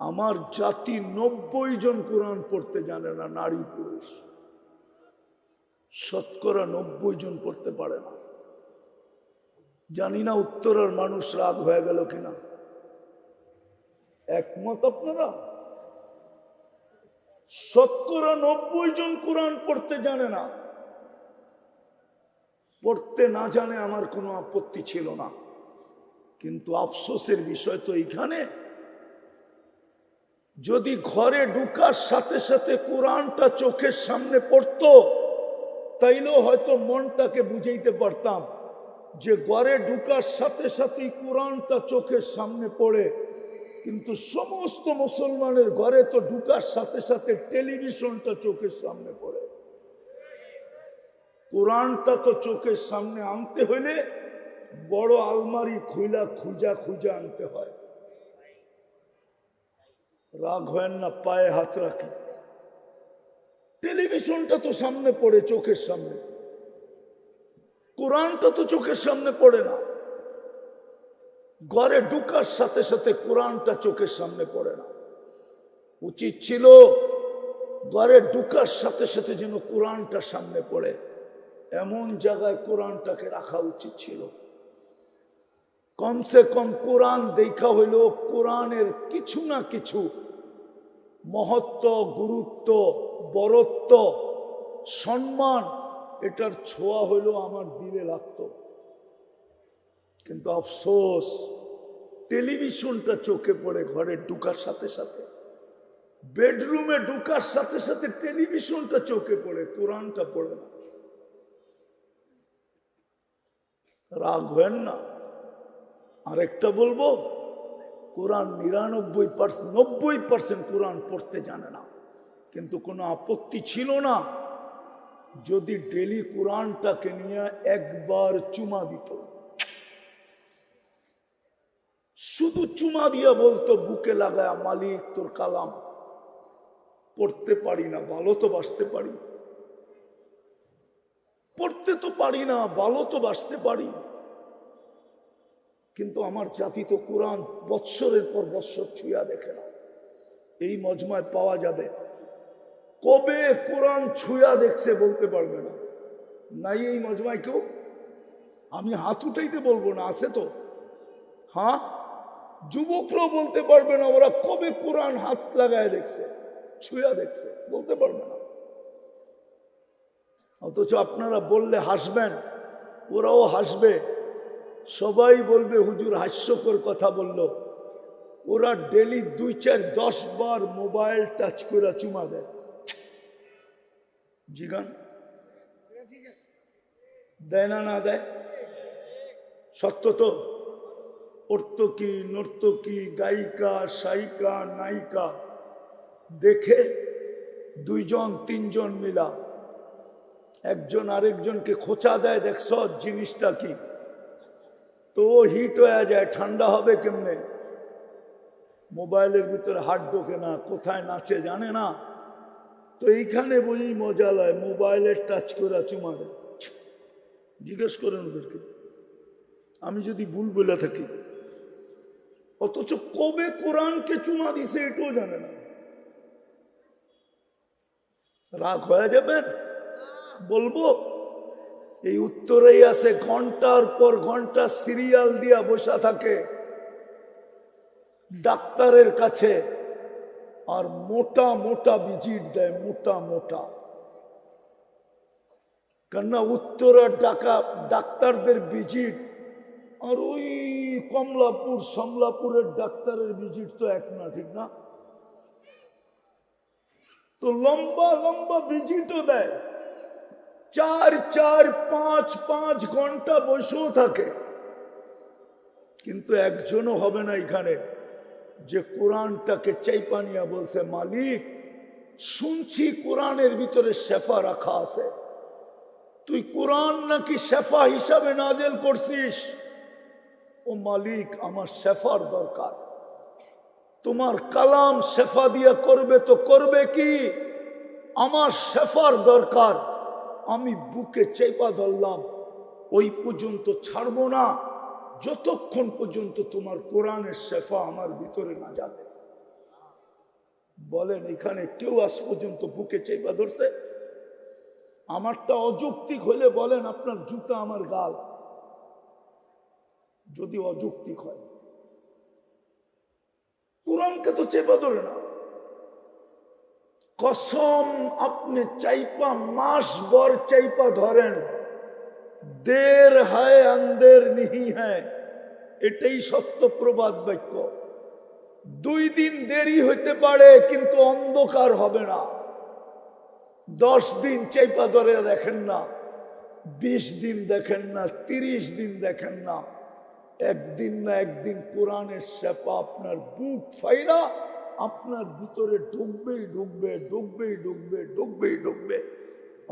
আমার জাতি 90 জন কোরআন পড়তে জানে না, নারী পুরুষ শতকরা 90 জন পড়তে পারে না। জানি না উত্তরের মানুষ রাগ হয়ে গেল কিনা, একমত আপনারা? শতকরা 90 জন কোরআন পড়তে জানে না। পড়তে না জানে আমার কোনো আপত্তি ছিল না, কিন্তু আফসোসের বিষয় তো এইখানে, যদি ঘরে ঢুকার সাথে সাথে কোরআনটা চোখের সামনে পড়তো তাইলেও হয়তো মনটাকে বুঝাইতে পারতাম যে ঘরে ঢুকার সাথে সাথেই কোরআনটা চোখের সামনে পড়ে। কিন্তু সমস্ত মুসলমানের ঘরে তো ঢুকার সাথে সাথে টেলিভিশনটা চোখের সামনে পড়ে। কোরআনটা তো চোখের সামনে আনতে হইলে বড় আলমারি খুইলা খুঁজা খুঁজা আনতে হয়। রাগ হয় না, পায়ে হাত রাখি। টেলিভিশনটা তো সামনে পড়ে চোখের সামনে, কোরআনটা তো চোখের সামনে পড়ে না। ঘরে ঢুকার সাথে সাথে কোরআনটা চোখের সামনে পড়ে না। উচিত ছিল ঘরে ঢুকার সাথে সাথে যেন কোরআনটা সামনে পড়ে, এমন জায়গায় কোরআনটাকে রাখা উচিত ছিল। কমসে কম কোরআন দেখা হইল কোরআনের কিছু না কিছু মহত্ব, গুরুত্ব, বরত্ব, সম্মান, এটার ছোঁয়া হইল আমার দিলে লাগতো। কিন্তু আফসোস, টেলিভিশনটা চোখে পড়ে ঘরে ঢুকার সাথে সাথে, বেডরুমে ঢুকার সাথে সাথে টেলিভিশনটা চোখে পড়ে, কোরআনটা পড়ে না। রাগ হেন না। আরেকটা বলবো, কোরআন 90% কোরআন পড়তে জানে না, কিন্তু কোনো আপত্তি ছিল না যদি ডেলি কোরআনটাকে নিয়ে একবার চুমা দিত। শুধু চুমা দিয়া বলতো বুকে লাগায়, মালিক তোর কালাম। পড়তে পারি না, ভালো তো বাসতে পারি। পড়তে তো পারি না, ভালো তো বাসতে পারি, কিন্তু আমার জাতি তো কোরআন বৎসরের পর বৎসর ছুঁয়া দেখে না। এই মজমায় পাওয়া যাবে, কবে কোরআন ছুঁয়া দেখছে বলতে পারবে না। নাই এই মজমায় কেউ? আমি হাত উঠাইতে বলবো না, আছে তো? হ্যাঁ, যুবকরাও বলতে পারবে না ওরা কবে কোরআন হাত লাগায় দেখছে, ছুঁয়া দেখছে, বলতে পারবে না। অথচ আপনারা বললে হাসবেন, ওরাও হাসবে, সবাই বলবে হুজুর হাস্যকর কথা বলল। ওরা ডেলি 2, 4, 10 বার মোবাইল টাচ করে চুমা দেয়। জিগান দেয় না? না দেয়? সত্য তো? অর্তকি, নর্তকী, গায়িকা, সায়িকা, নায়িকা দেখে 2 জন 3 জন মিলা একজন আরেকজনকে খোঁচা দেয়, দেখছ জিনিসটা কি? তো হিট হয়ে যায়, ঠান্ডা হবে কেমনে? মোবাইলের ভিতরে হাত ঢোকে না, কোথায় নাচে জানে না। তো এইখানে বই মজা লয়, মোবাইলের টাচ করে চুমা দেয়। জিজ্ঞেস করেন ওদেরকে, আমি যদি ভুল বলে থাকি। অথচ কবে কোরআনকে চুমা দিছে এটাও জানে না। রাগ হয়ে যাবেন? বলবো এই উত্তরেই আছে, ঘন্টার পর ঘন্টা সিরিয়াল দিয়া বসা থাকে ডাক্তারের কাছে, আর মোটা মোটা ভিজিট দেয়, মোটা মোটা। কেননা উত্তরের ডাক্তারদের ভিজিট আর ওই কমলাপুর সমলাপুরের ডাক্তারের ভিজিট তো এক না, ঠিক না? তো লম্বা লম্বা ভিজিটও দেয়, 4, 4, 5 ঘন্টা বসেও থাকে, কিন্তু একজনও হবে না এখানে যে কোরআনটাকে চাইপা নিয়া বলছে, মালিক শুনছি কোরআনের ভিতরে শেফা রাখা আছে, তুই কোরআন নাকি শেফা হিসাবে নাজেল করছিস। ও মালিক, আমার শেফার দরকার, তোমার কালাম শেফা দিয়া করবে তো করবে কি, আমার শেফার দরকার। আমি বুকে চেপা ধরলাম, ওই পর্যন্ত ছাড়বো না যতক্ষণ পর্যন্ত তোমার কোরআনের শেফা আমার ভিতরে না যাবে। বলেন এখানে কেউ আজ পর্যন্ত বুকে চেপা ধরছে? আমারটা অযৌক্তিক হলে বলেন আপনার জুতা আমার গাল, যদি অযৌক্তিক হয়। কোরআনকে তো চেপা ধরে না। কসম আপনি চাইপা মাস ভর চাইপা ধরেন, দের হায় আন্দের নিহি হ্যায়, এটাই সত্য প্রবাদ বাক্য। 2 দিন দেরি হইতে পারে কিন্তু অন্ধকার হবে না। 10 দিন চাইপা ধরে দেখেন না, 20 দিন দেখেন না, 30 দিন দেখেন না, একদিন না একদিন কোরআনের শেফা আপনার বুক ফাইরা আপনার ভিতরে ঢুকবেই ঢুকবে, ঢুকবেই ঢুকবে, ঢুকবেই ঢুকবে।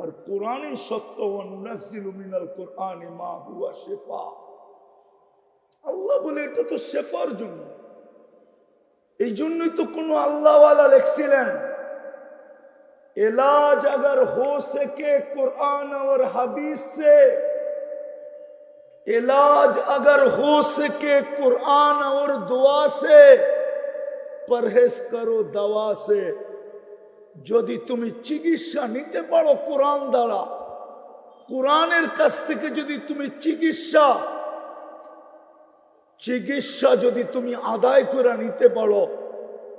আর কোরআনই সত্য, ওয়ান্নাজ্জিলু মিনাল কোরআনি মা হুয়া শিফা। আল্লাহ বলে এটা তো শেফার জন্য। এই জন্যই তো কোন আল্লাহওয়ালা লিখছিলেন, इलाज अगर हो सके कुरान और हदीस से, इलाज अगर हो सके कुरान और दुआ से, परहेज करो दवा से। যদি তুমি চিকিৎসা নিতে পারো কোরআন দ্বারা, কোরআনের কাছ থেকে যদি তুমি চিকিৎসা যদি তুমি আদায় করে নিতে পারো,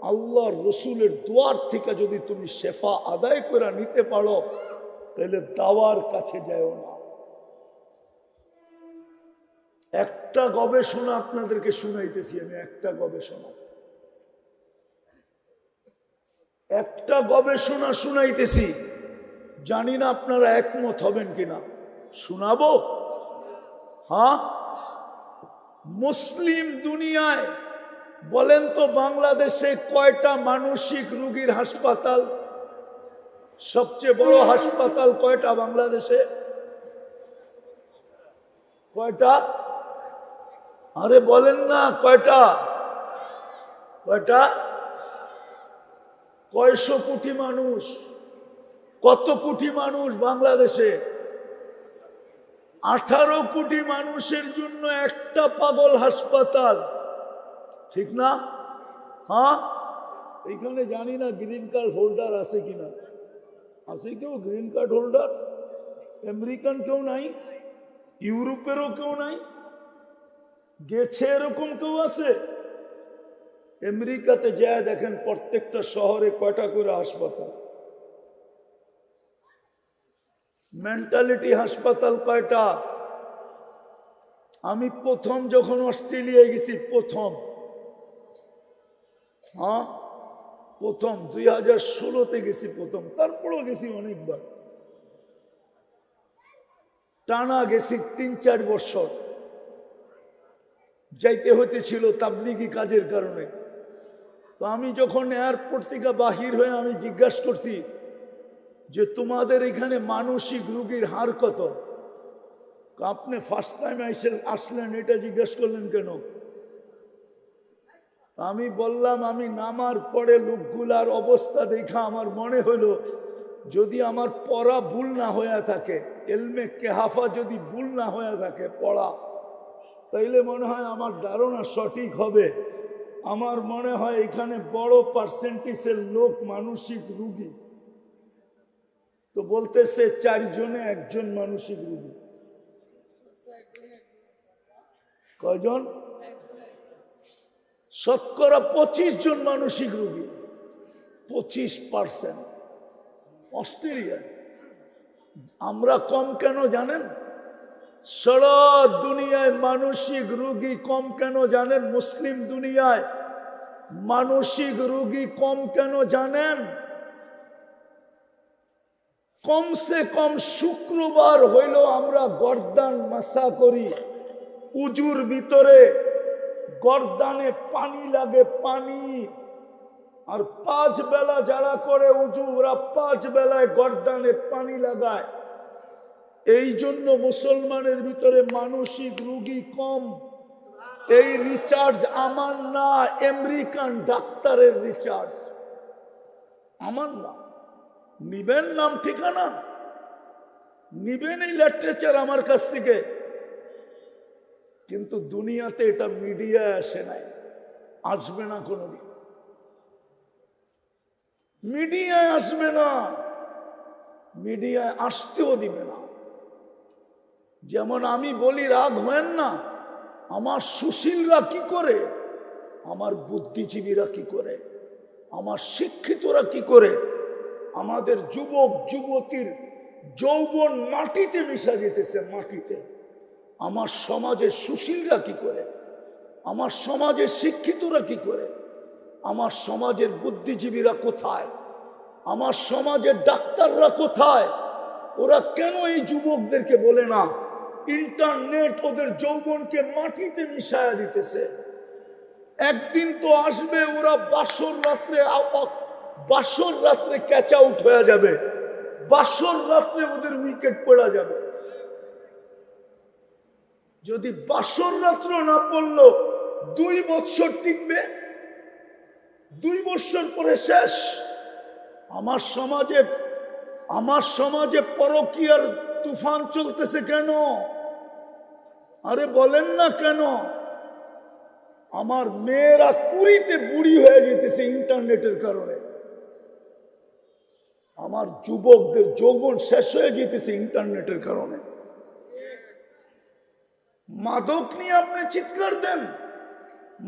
আল্লাহর রসুলের দুয়ার থেকে যদি তুমি শেফা আদায় করে নিতে পারো, তাহলে দাওয়ার কাছে যাও না। একটা গবেষণা আপনাদেরকে শুনাইতেছি আমি, একটা গবেষণা শুনাইতেছি, জানি না আপনারা একমত হবেন কিনা। শোনাবো? হ্যাঁ। মুসলিম দুনিয়ায় বলেন তো বাংলাদেশে কয়টা মানসিক রোগীর হাসপাতাল? সবচেয়ে বড় হাসপাতাল কয়টা বাংলাদেশে? কয়টা? আরে বলেন না কয়টা? কয়শো কোটি মানুষ? কত কোটি মানুষ বাংলাদেশে? 18 কোটি মানুষের জন্য একটা পাগল হাসপাতাল, ঠিক না? হ্যাঁ। এইখানে জানি না গ্রিন কার্ড হোল্ডার আছে কিনা। আছে কেউ গ্রিন কার্ড হোল্ডার? আমেরিকান কেউ নাই? ইউরোপেরও কেউ নাই? গেছে এরকম কেউ আছে? আমেরিকাতে যায় দেখেন প্রত্যেকটা শহরে কয়টা করে হাসপাতাল। মেন্টালিটি হাসপাতাল কয়টা? আমি প্রথম যখন অস্ট্রেলিয়ায় গেছি, প্রথম 2016-তে গেছি প্রথম, তারপরও গেছি অনেকবার, টানা গেছি 3-4 বছর। যাইতে হতেছিল তাবলিগি কাজের কারণে। তো আমি যখন এয়ারপোর্ট থেকে বাহির হয়ে আমি জিজ্ঞাসা করছি যে তোমাদের এখানে মানসিক রোগীর হার কত? আপনি ফার্স্ট টাইম আসলেন, এটা জিজ্ঞেস করলেন কেন? আমি বললাম আমি নামার পরে লোকগুলার অবস্থা দেখা আমার মনে হলো যদি আমার পড়া ভুল না হয়ে থাকে, এলমে কেহাফা যদি ভুল না হয়ে থাকে পড়া, তাইলে মনে হয় আমার ধারণা সঠিক হবে। আমার মনে হয় এখানে বড় পার্সেন্টেজের লোক মানসিক রোগী। তো বলতেছে 4 জনে 1 জন মানসিক রোগী। কয়জন? শতকরা 25 জন মানসিক রোগী, 25%। অস্ট্রেলিয়ায় আমরা কম কেন জানেন? সারা দুনিয়ায় মানসিক রোগী কম কেন জানেন? মুসলিম দুনিয়ায় মানসিক রোগী কম কেন জানেন? কমসে কম শুক্রবার হইল আমরা গর্দান মাসা করি, উজুর ভিতরে গর্দানে পানি লাগে, পানি। আর 5 বেলা যারা করে উজু, ওরা 5 বেলায় গর্দানে পানি লাগায়। এই জন্য মুসলমানের ভিতরে মানসিক রোগী কম। এই রিচার্জ আমার না, আমেরিকান ডাক্তারের রিচার্জ, আমার না। নিবেন নাম ঠিকানা, নিবেন এই লিটারেচার আমার কাছ থেকে, কিন্তু দুনিয়াতে এটা মিডিয়ায় আসে নাই, আসবে না কোনোদিন। মিডিয়ায় আসবে না, মিডিয়ায় আসতেও দিবে না। যেমন আমি বলি, রাগ হয়েন না, আমার সুশীলরা কি করে, আমার বুদ্ধিজীবীরা কি করে, আমার শিক্ষিতরা কি করে, আমাদের যুবক যুবতীর যৌবন মাটিতে মিশা যেতেছে, মাটিতে। আমার সমাজের সুশীলরা কি করে, আমার সমাজের শিক্ষিতরা কি করে, আমার সমাজের বুদ্ধিজীবীরা কোথায়, আমার সমাজের ডাক্তাররা কোথায়? ওরা কেন এই যুবকদেরকে বলে না ইন্টারনেট ওদের যৌবনকে মাটিতে মিশায়া দিতেছে? একদিন তো আসবে ওরা বাসর রাত্রে ক্যাচ আউট হয়ে যাবে, বাসর রাত্রে ওদের উইকেট পড়া যাবে। যদি বাসর রাত্র না পড়লো 2 বছর টিকবে, 2 বছর পরে শেষ। আমার সমাজে পরকীয়ার তুফান চলতেছে কেন? আরে বলেন না কেন? আমার মেয়েরা 20-তে বুড়ি হয়ে যেতেছে ইন্টারনেটের কারণে। আমার যুবকদের যৌবন শেষ হয়ে যেতেছে ইন্টারনেটের কারণে। মাদক নিয়ে আপনি চিৎকার দেন,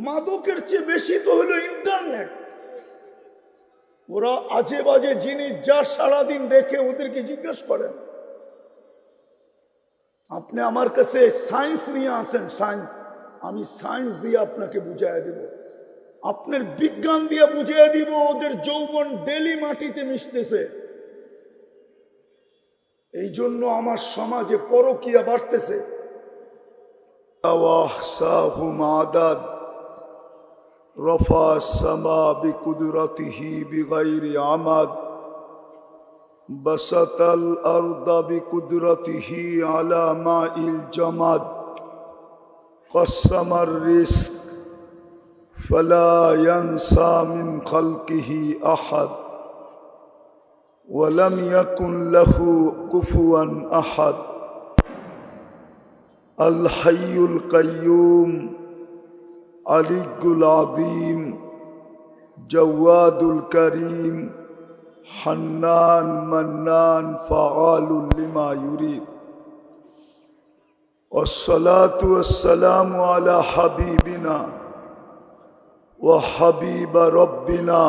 মাদকের চেয়ে বেশি তো হলো ইন্টারনেট। ওরা আজে বাজে জিনিস যা সারাদিন দেখে ওদেরকে জিজ্ঞেস করেন। আপনি আমার কাছে সায়েন্স নিয়ে আসেন, সায়েন্স, আমি সায়েন্স দিয়ে আপনাকে বুঝাইয়া দিব, আপনার বিজ্ঞান দিয়ে বুঝিয়ে দিব ওদের যৌবন ডেলি মাটিতে মিশতেছে। এই জন্য আমার সমাজে পরকীয়া বাড়তেছে। رفع السماء بقدرته بغير عمد بسط الأرض بقدرته على ماء الجمد قسم الرزق فلا ينسى من خلقه أحد ولم يكن له كفوا أحد الحي القيوم علي العظيم جواد الكريم حنان منان فعال لما يريد والصلاة والسلام على حبيبنا وحبيب ربنا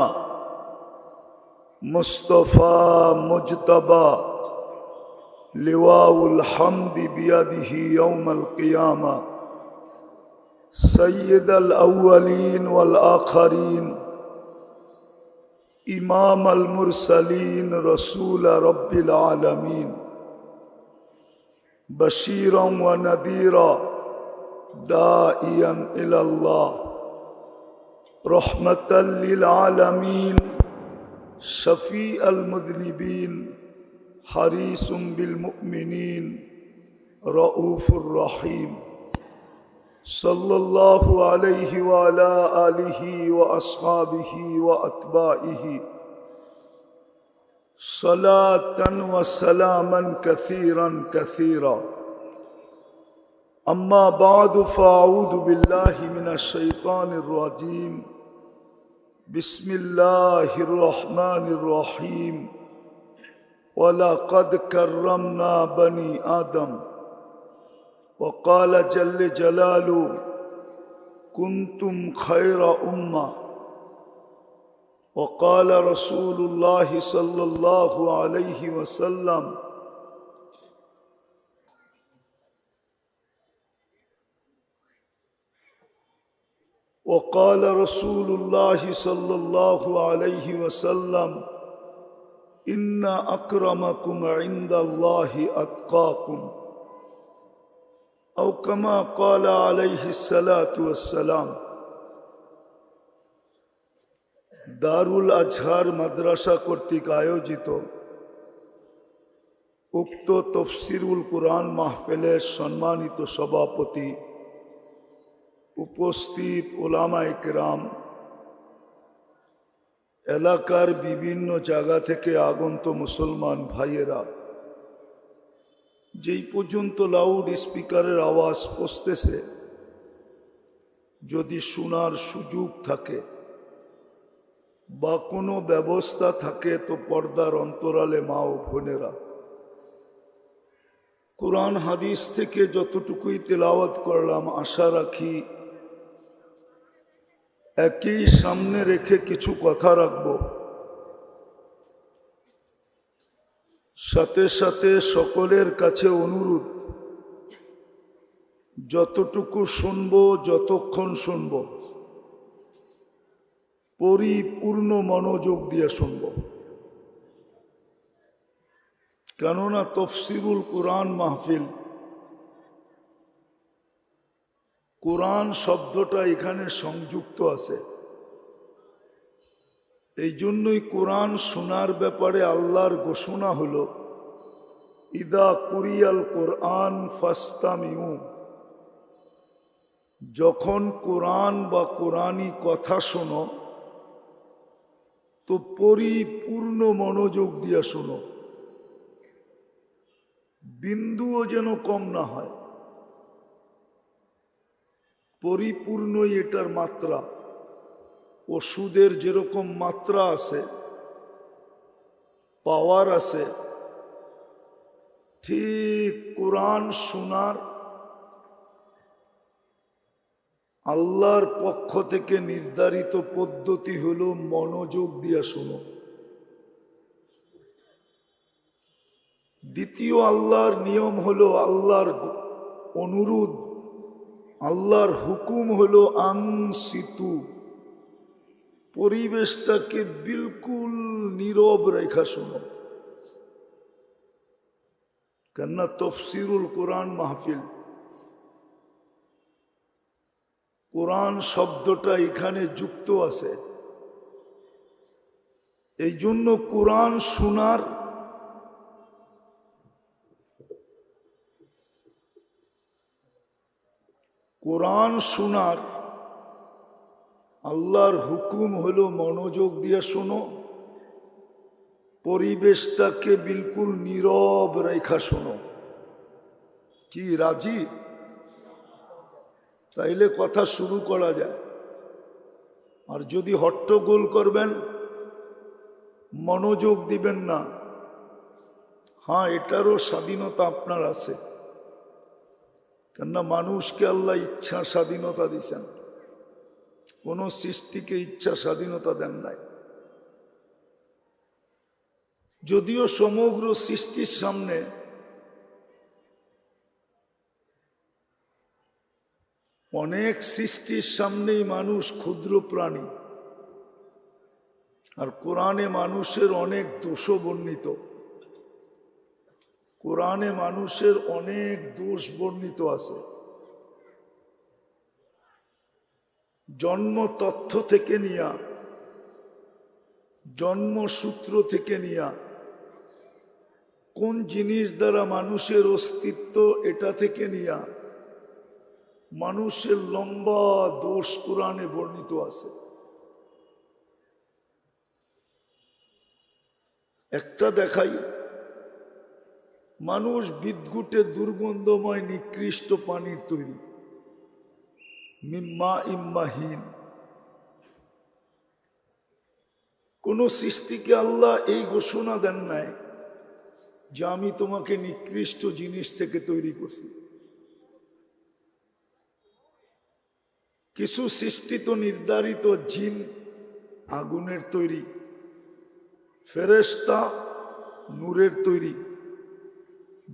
مصطفى مجتبى لواء الحمد بيده يوم القيامة سيد الأولين والآخرين إمام المرسلين رسول رب العالمين بشيرا ونذيرا داعيا إلى الله رحمة للعالمين شفيع المذنبين حريص بالمؤمنين رؤوف رحيم صلى الله عليه وعلى آله وأصحابه وأتباعه صلاة وسلاما كثيرا كثيرا أما بعد فأعوذ بالله من الشيطان الرجيم بسم الله الرحمن الرحيم ولقد كرمنا بني آدم وقال جل جلاله كنتم خير أمة وقال رسول الله صلى الله عليه وسلم وقال رسول الله صلى الله عليه وسلم إن أكرمكم عند الله أتقاكم أو كما قال عليه الصلاة والسلام দারুল আজহার মাদ্রাসা কর্তৃক আয়োজিত উক্ত তফসিরুল কুরআন মাহফিলের সম্মানিত সভাপতি, উপস্থিত উলামায়ে কেরাম, এলাকার বিভিন্ন জায়গা থেকে আগন্ত মুসলমান ভাইয়েরা, যেই পর্যন্ত লাউড স্পিকারের আওয়াজ পৌঁছতেছে, যদি শোনার সুযোগ থাকে বা কোনো ব্যবস্থা থাকে তো পর্দার অন্তরালে মা ও বোনেরা, কোরআন হাদিস থেকে যতটুকুই তেলাওয়াত করলাম আশা রাখি একই সামনে রেখে কিছু কথা রাখব। সাথে সাথে সকলের কাছে অনুরোধ, যতটুকু শুনব, যতক্ষণ শুনব, পরিপূর্ণ মনোযোগ দিয়ে শুনব। কেননা তফসিরুল কোরআন মাহফিল, কোরআন শব্দটা এখানে সংযুক্ত আছে। এই জন্যই কোরআন শোনার ব্যাপারে আল্লাহর ঘোষণা হলো, ইদা কুরিয়াল কোরআন ফাস্তামিউ, যখন কোরআন বা কোরআনী কথা শোনো তো পরিপূর্ণ মনোযোগ দিয়ে শোনো, বিন্দুও যেন কম না হয়। পরিপূর্ণই এটার মাত্রা। ওষুধের যেরকম মাত্রা আছে, পাওয়ার আছে, ঠিক কোরআন শোনার আল্লাহর পক্ষ থেকে নির্ধারিত পদ্ধতি হলো মনোযোগ দিয়ে শোনো। দ্বিতীয় আল্লাহর নিয়ম হলো, আল্লাহর অনুরোধ, আল্লাহর হুকুম হলো আনসিতু, পরিবেশটাকে বিলকুল নীরব রেখা শোনো। কেননা তফসিরুল কোরআন মাহফিল, কোরআন শব্দটা এখানে যুক্ত আছে। এই জন্য কোরআন শোনার আল্লাহর হুকুম হলো মনোযোগ দিয়ে শোনো, পরিবেশটাকে বিলকুল নীরব রেখা শোনো। কি রাজি? তাইলে কথা শুরু করা যায়। আর যদি হট্টগোল করবেন, মনোযোগ দিবেন না, হ্যাঁ, এটারও স্বাধীনতা আপনার আছে। কেননা মানুষকে আল্লাহ ইচ্ছা স্বাধীনতা দিয়েছেন, কোন সৃষ্টিকে ইচ্ছা স্বাধীনতা দেন নাই। যদিও সমগ্র সৃষ্টির সামনে অনেক সৃষ্টির সামনেই মানুষ ক্ষুদ্র প্রাণী, আর কোরআনে মানুষের অনেক দোষও বর্ণিত। কোরআনে মানুষের অনেক দোষ বর্ণিত আছে। জন্ম তথ্য থেকে নিয়া, জন্মসূত্র থেকে নিয়া, কোন জিনিস দ্বারা মানুষের অস্তিত্ব, এটা থেকে নিয়া মানুষের লম্বা দোষ কোরআনে বর্ণিত আছে। একটা দেখাই, মানুষ বিদ্যুটে দুর্গন্ধময় নিকৃষ্ট পানির তৈরি, মিম্মা ইম্মাহীন। কোন সৃষ্টিকে আল্লাহ এই ঘোষণা দেন নাই যে আমি তোমাকে নিকৃষ্ট জিনিস থেকে তৈরি করছি। কিছু সৃষ্টি তো নির্ধারিত, জিন আগুনের তৈরি, ফেরেশতা নূরের তৈরি,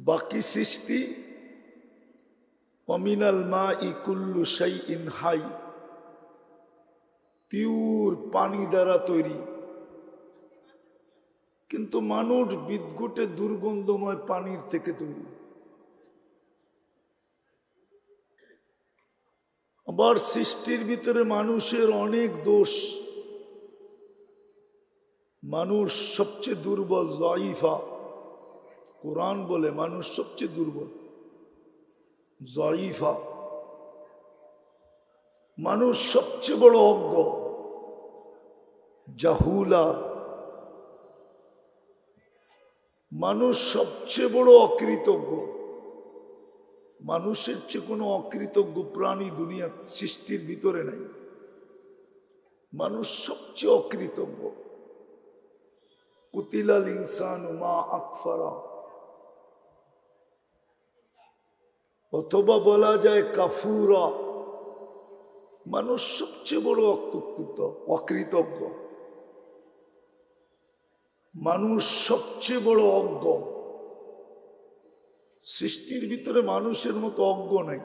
বাকি সৃষ্টি অমিনাল মাই কুল্লু শাইইন হাই, পিওর পানি দ্বারা তৈরি। কিন্তু মানুষ বিদ্যুটে দুর্গন্ধময় পানির থেকে তৈরি। আবার সৃষ্টির ভিতরে মানুষের অনেক দোষ। মানুষ সবচেয়ে দুর্বল, যায়িফা। কোরআন বলে মানুষ সবচেয়ে দুর্বল, যায়িফা। মানুষ সবচেয়ে বড় অজ্ঞ, জাহুলা। মানুষ সবচেয়ে বড় অকৃতজ্ঞ। মানুষের চেয়ে কোনো অকৃতজ্ঞ প্রাণী দুনিয়া সৃষ্টির ভিতরে নাই। মানুষ সবচেয়ে অকৃতজ্ঞ। কুতিলাল ইনসানু মা আকফারা, অথবা বলা যায় কাফুরা। মানুষ সবচেয়ে বড় অকৃতজ্ঞ, মানুষ সবচেয়ে বড় অজ্ঞ। সৃষ্টির ভিতরে মানুষের মতো অজ্ঞ নাই।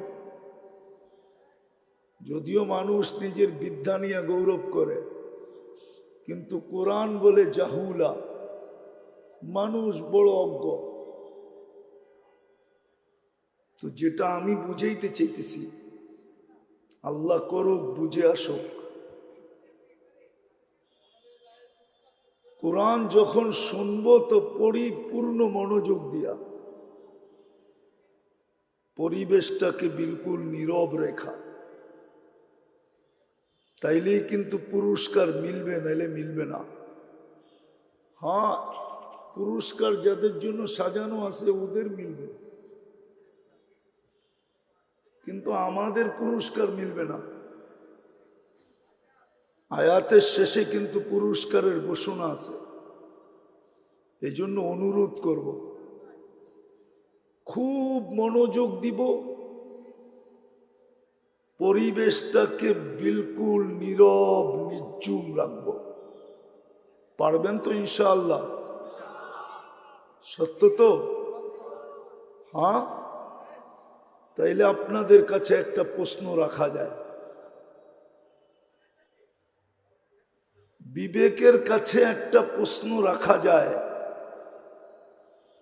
যদিও মানুষ নিজের বিদ্যা নিয়ে গৌরব করে, কিন্তু কোরআন বলে জাহুলা, মানুষ বড় অজ্ঞ। তো যেটা আমি বুঝাইতে চাইতেছি, আল্লাহ করুক বুঝে আসুক। কোরআন যখন শুনবো তো পরিপূর্ণ মনোযোগ দিয়া, পরিবেশটাকে বিলকুল নীরব রেখা, তাইলেই কিন্তু পুরস্কার মিলবে, নাইলে মিলবে না। হ্যাঁ, পুরস্কার যাদের জন্য সাজানো আছে ওদের মিলবে, কিন্তু আমাদের পুরস্কার মিলবে না। আয়াতের শেষে কিন্তু পুরস্কারের ঘোষণা আছে। এই জন্য অনুরোধ করব, খুব মনোযোগ দিব, পরিবেশটাকে বিলকুল নীরব নির্জুম রাখব। পারবেন তো ইনশাআল্লাহ? সত্য তো? হ্যাঁ, তাইলে আপনাদের কাছে একটা প্রশ্ন রাখা যায়। বিবেকের কাছে একটা প্রশ্ন রাখা যায়,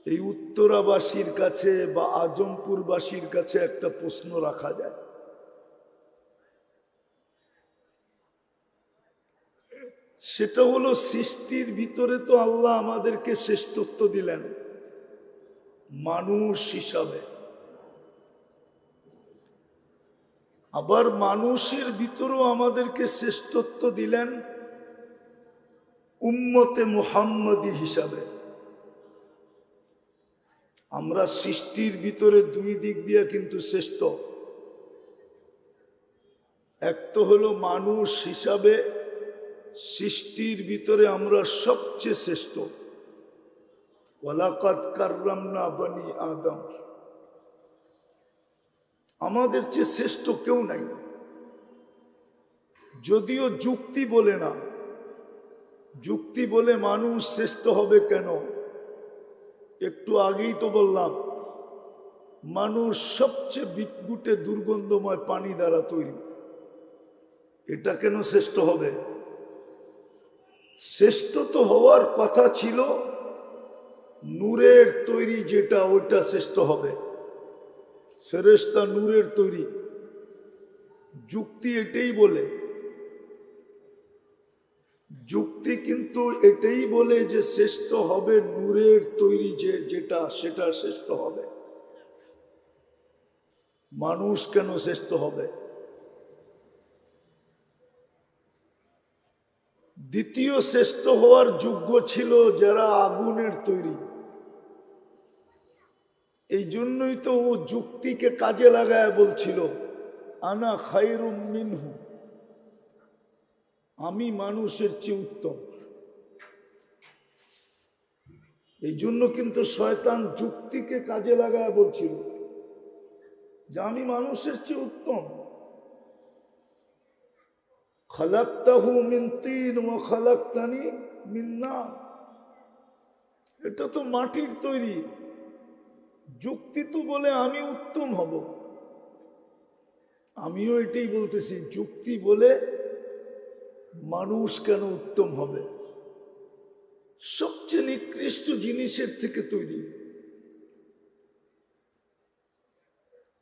এই উত্তরাবাসীর কাছে বা আজমপুরবাসীর কাছে একটা প্রশ্ন রাখা যায়। সেটা হলো, সৃষ্টির ভিতরে তো আল্লাহ আমাদেরকে শ্রেষ্ঠত্ব দিলেন মানুষ হিসাবে, আবার মানুষের ভিতরেও আমাদেরকে শ্রেষ্ঠত্ব দিলেন উম্মতে মুহাম্মদী হিসাবে। আমরা সৃষ্টির ভিতরে দুই দিক দিয়ে কিন্তু শ্রেষ্ঠ। এক তো হলো মানুষ হিসাবে সৃষ্টির ভিতরে আমরা সবচেয়ে শ্রেষ্ঠ। ওয়ালাকাদ কাররামনা বনি আদম, আমাদের চেয়ে শ্রেষ্ঠ কেউ নাই। যদিও যুক্তি বলে না, যুক্তি বলে মানুষ শ্রেষ্ঠ হবে কেন? একটু আগেই তো বললাম, মানুষ সবচেয়ে বিটগুটে দুর্গন্ধময় পানি দ্বারা তৈরি, এটা কেন শ্রেষ্ঠ হবে? শ্রেষ্ঠ তো হওয়ার কথা ছিল নূরের তৈরি, যেটা ওইটা শ্রেষ্ঠ হবে। ফেরেশতা নূরের তৈরি, যুক্তি এটাই বলে। যুক্তি কিন্তু এটাই বলে যে শ্রেষ্ঠ হবে নূরের তৈরি, যেটা সেটা শ্রেষ্ঠ হবে। মানুষ কেন শ্রেষ্ঠ হবে? দ্বিতীয় শ্রেষ্ঠ হওয়ার যোগ্য ছিল যারা আগুনের তৈরি। এই জন্যই তো ও যুক্তিকে কাজে লাগায় বলছিল, আনা খায়রুম মিনহু, আমি মানুষের চেয়ে উত্তম। এই জন্য কিন্তু শয়তান যুক্তিকে কাজে লাগায় বলছিল যে আমি মানুষের চেয়ে উত্তম। খালাকতাহু মিন তিন ওয়া খালাকতানি মিন নার, এটা তো মাটির তৈরি। যুক্তি তো বলে আমি উত্তম হব, আমিও এটাই বলতেছি, যুক্তি বলে মানুষ কেন উত্তম হবে? সবচেয়ে নিকৃষ্ট জিনিসের থেকে তৈরি।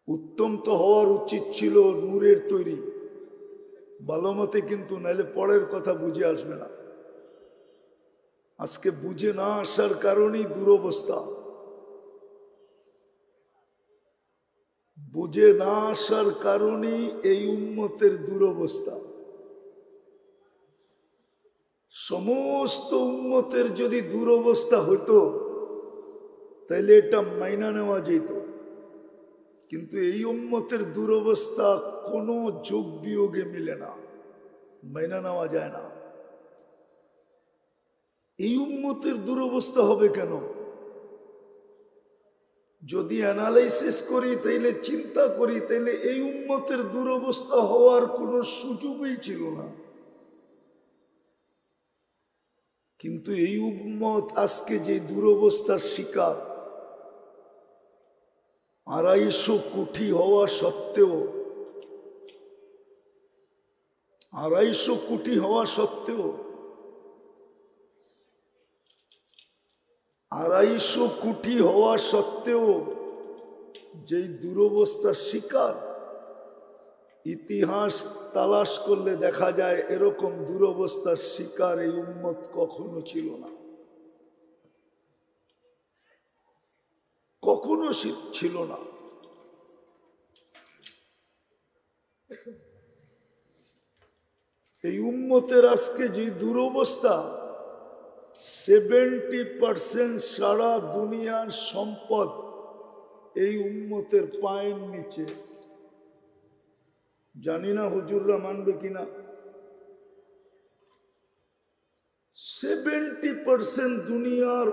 উত্তম তো হওয়ার উচিত ছিল নূরের তৈরি, ভালো মতে, কিন্তু নাইলে পরের কথা বুঝে আসবে না। আজকে বুঝে না আসার কারণেই দুরবস্থা, বুঝে না আসার কারণেই এই উম্মতের দুরবস্থা। সমস্ত উম্মতের যদি দুরবস্থা হতো তাহলে এটা মাইনা নেওয়া যেত, কিন্তু এই উম্মতের দুরবস্থা কোনো যোগ বিয়োগে মিলে না। মেনে নেওয়া যায় না। এই উম্মতের দুরবস্থা হবে কেন? যদি অ্যানালাইসিস করি, তাইলে চিন্তা করি, তাইলে এই উম্মতের দুরবস্থা হওয়ার কোনো সুযোগই ছিল না। কিন্তু এই উম্মত আজকে যে দুরবস্থার শিকার, 250 কোটি হওয়া সত্ত্বেও, 250 কোটি হওয়া সত্ত্বেও, 250 কোটি হওয়া সত্ত্বেও যেই দুরবস্থার শিকার, ইতিহাস তালাশ করলে দেখা যায় এরকম দুরবস্থার শিকার এই উম্মত কখনো ছিল না, কখনো ছিল না। এই উম্মতের আজকে যে দুরবস্থা, 70% সারা দুনিয়ার সম্পদ এই উম্মতের পায়ের নিচে। জানি না হুজুররা মানবে কিনা। 70% দুনিয়ার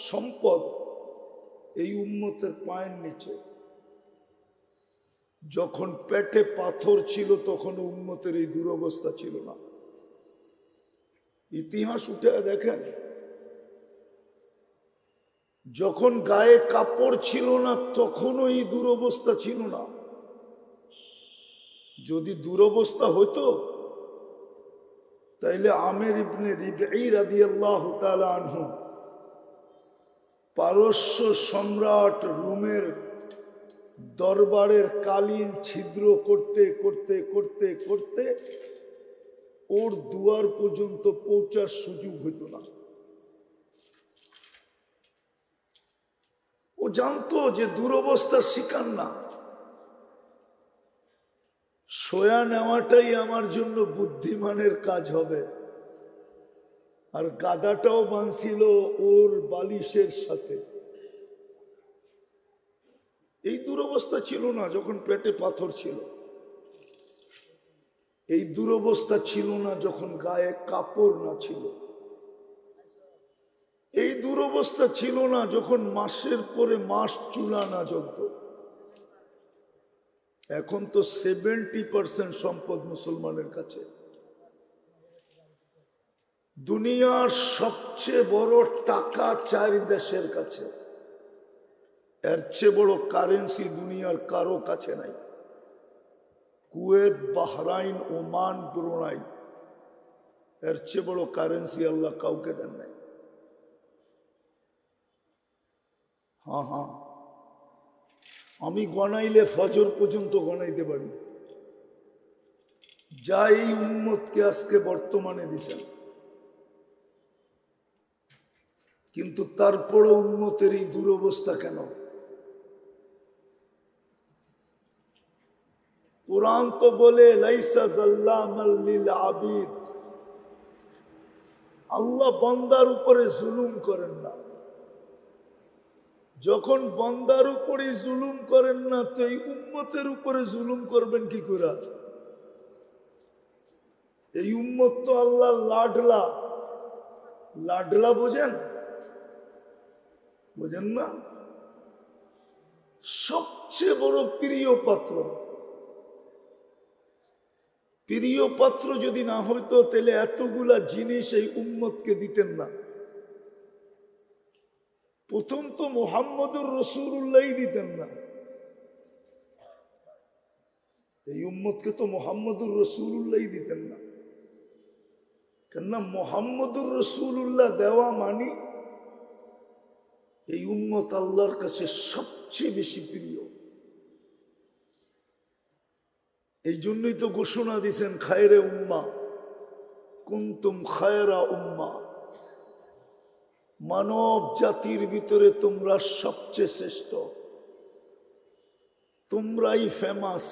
সম্পদ এই উম্মতের পায়ের নিচে। যখন পেটে পাথর ছিল তখন উম্মতের এই দুরবস্থা ছিল না। ইতিহাস উঠে দেখেন, যখন গায়ে কাপড় ছিল না তখনও এই দুরবস্থা ছিল না। যদি দুরবস্থা হতো তাইলে আমের ইবনে রিবঈ রাদিয়াল্লাহু তাআলা আনহু, পারস্য সম্রাট রোমের দরবারের কালিন ছিদ্র করতে করতে করতে করতে ওর দুয়ার পর্যন্ত পৌঁছার সুযোগ হইত না। ও জানতো যে দুরবস্থার শিকার না, সোয়া নেওয়াটাই আমার জন্য বুদ্ধিমানের কাজ হবে। আর গাদাটাও বাঁধছিল ওর বালিশের সাথে। এই দুরবস্থা ছিল না যখন পেটে পাথর ছিল। এই দুরবস্থা ছিল না যখন গায়ে কাপড় না ছিল। এই দুরবস্থা ছিল না যখন মাসের পরে মাস চুলা না জ্বলত। এখন তো 70% সম্পদ মুসলমানের কাছে। দুনিয়ার সবচেয়ে বড় টাকা 4 দেশের কাছে। এর চেয়ে বড় কারেন্সি দুনিয়ার কারো কাছে নাই। কুয়েত, বাহরাইন, ওমান, ব্রুনাই, এর চেয়ে বড় কারেন্সি আল্লাহ কাউকে দেন নাই। হ্যাঁ, আমি গনাইলে ফজর পর্যন্ত গনাইতে পারি, যা এই উম্মতকে আজকে বর্তমানে দিছেন। কিন্তু তারপরও উম্মতের এই দুরবস্থা কেন? কুরআন তো বলে লাইসা যাল্লামাল লিল আবিদ, আল্লাহ বান্দার উপরে জুলুম করেন না। যখন বান্দার উপরে জুলুম করেন না, তো এই উম্মতের উপরে জুলুম করবেন কি করে? এই উম্মত তো আল্লাহ লাডলা। লাডলা বোঝেন? বোঝেন না? সবচেয়ে বড় প্রিয় পাত্র। প্রিয় পাত্র যদি না হইতো তাহলে এতগুলা জিনিস এই উম্মতকে দিতেন না। প্রথম তো মুহাম্মদুর রাসূলুল্লাহ দিতেন না। এই উম্মতকে তো মুহাম্মদুর রাসূলুল্লাহ দিতেন না। কেননা মুহাম্মদুর রাসূলুল্লাহ দেওয়া মানি এই উম্মত আল্লাহর কাছে সবচেয়ে বেশি প্রিয়। এই জন্যই তো ঘোষণা দিয়েছেন খায়রে উম্মা কুনতুম খায়রা উম্মা, মানব জাতির ভিতরে তোমরা সবচেয়ে শ্রেষ্ঠ, তোমরাই ফেমাস,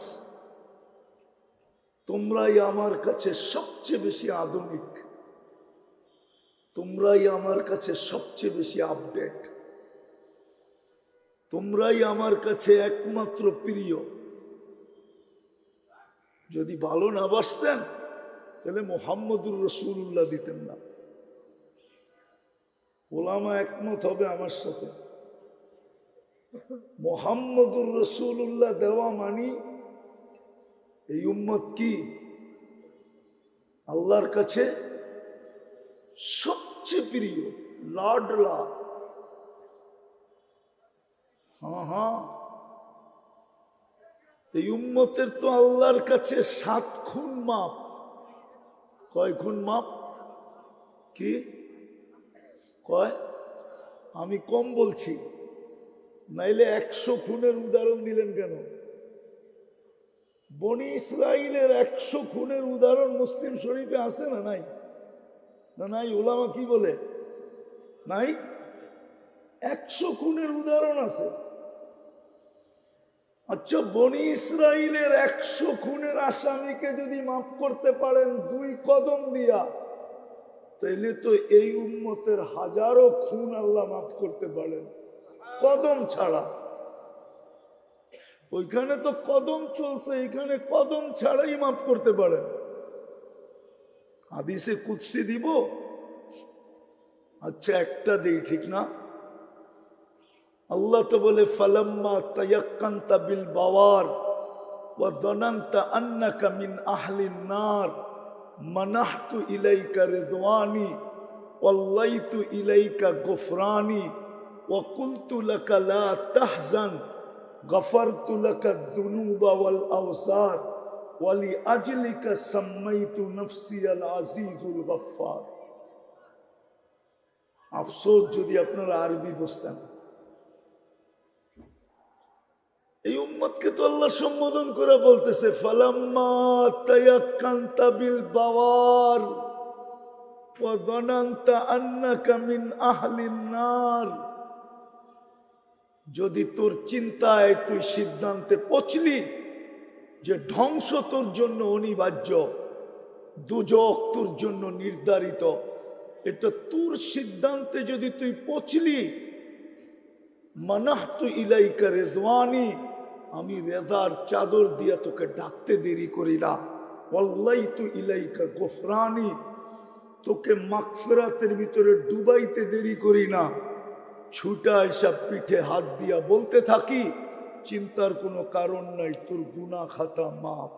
তোমরাই আমার কাছে সবচেয়ে বেশি আধুনিক, তোমরাই আমার কাছে সবচেয়ে বেশি আপডেট, তোমরাই আমার কাছে একমাত্র প্রিয়। যদি ভালো না বাসতেন তাহলে মুহাম্মদুর রাসূলুল্লাহ দিতেন না। ওলামা একমত হবে আমার সাথে, মুহাম্মদুর রাসূলুল্লাহ দেওয়া মানি এই উম্মত কি আল্লাহর কাছে সবচেয়ে প্রিয়, লাডলা। হ্যাঁ, এই উম্মতের তো আল্লাহর কাছে 7 খুন মাপ। কয় খুন মাপ? কি কয়? আমি কম বলছি, নাইলে 100 খুনের উদাহরণ দিলেন কেন? বনি ইসরাইলের 100 খুনের উদাহরণ মুসলিম শরীফে আছে না নাই? না নাই? ওলামা কি বলে নাই? 100 খুনের উদাহরণ আছে। আচ্ছা, বনি ইসরাইলের 100 খুনের আসামিকে যদি মাফ করতে পারেন 2 কদম দিয়া, তাইলে তো এই উম্মতের হাজারো খুন আল্লাহ মাফ করতে পারেন কদম ছাড়া। ওইখানে তো কদম চলছে, এখানে কদম ছাড়াই মাফ করতে পারেন। হাদিসে কুদসি দিব? আচ্ছা, একটা দেই, ঠিক না? আল্লাহ তো বলে ফালাম্মা তায়াক্কানতা বিল বাওয়ার ওয়া যানানতা আন্নাকা মিন আহলিন নার মানাহতু ইলাইকা রিদওয়ানি ওয়াল্লাইতু ইলাইকা গফরানি ওয়া কুলতু লাকা লা তাহজান গফারতু লাকা যুনুবা ওয়াল আওসার ওয়া লিআজলিকা সাম্মাইতু নফসি আল আজিজুল গফফার। আফসোস যদি আপনারা আরবি বুঝতেন। এই উম্মতকে তো আল্লাহ সম্বোধন করে বলতেছে ফালাম্মা তায়াক্কানতা বিল বাওয়ার ওয়া যানানতা আন্নাকা মিন আহলিন নার। যদি তোর চিন্তায় তুই সিদ্ধান্তে পৌঁছলি যে ধ্বংস তোর জন্য অনিবার্য, দুজক তোর জন্য নির্ধারিত, এটা তোর সিদ্ধান্তে যদি তুই পৌঁছলি, মানাহতু ইলাইকা রিদওয়ানি, আমি রেজার চাদর দিয়া তোকে ডাকতে দেরি করি না, ওয়াল্লাইতু ইলাইকা গফরানি, তোকে মাগফিরাতের ভিতরে ডুবাইতে দেরি করি না। ছুটা এসব পিঠে হাত দিয়া বলতে থাকি, চিন্তার কোনো কারণ নাই, তোর গুনাহ খাতা মাফ।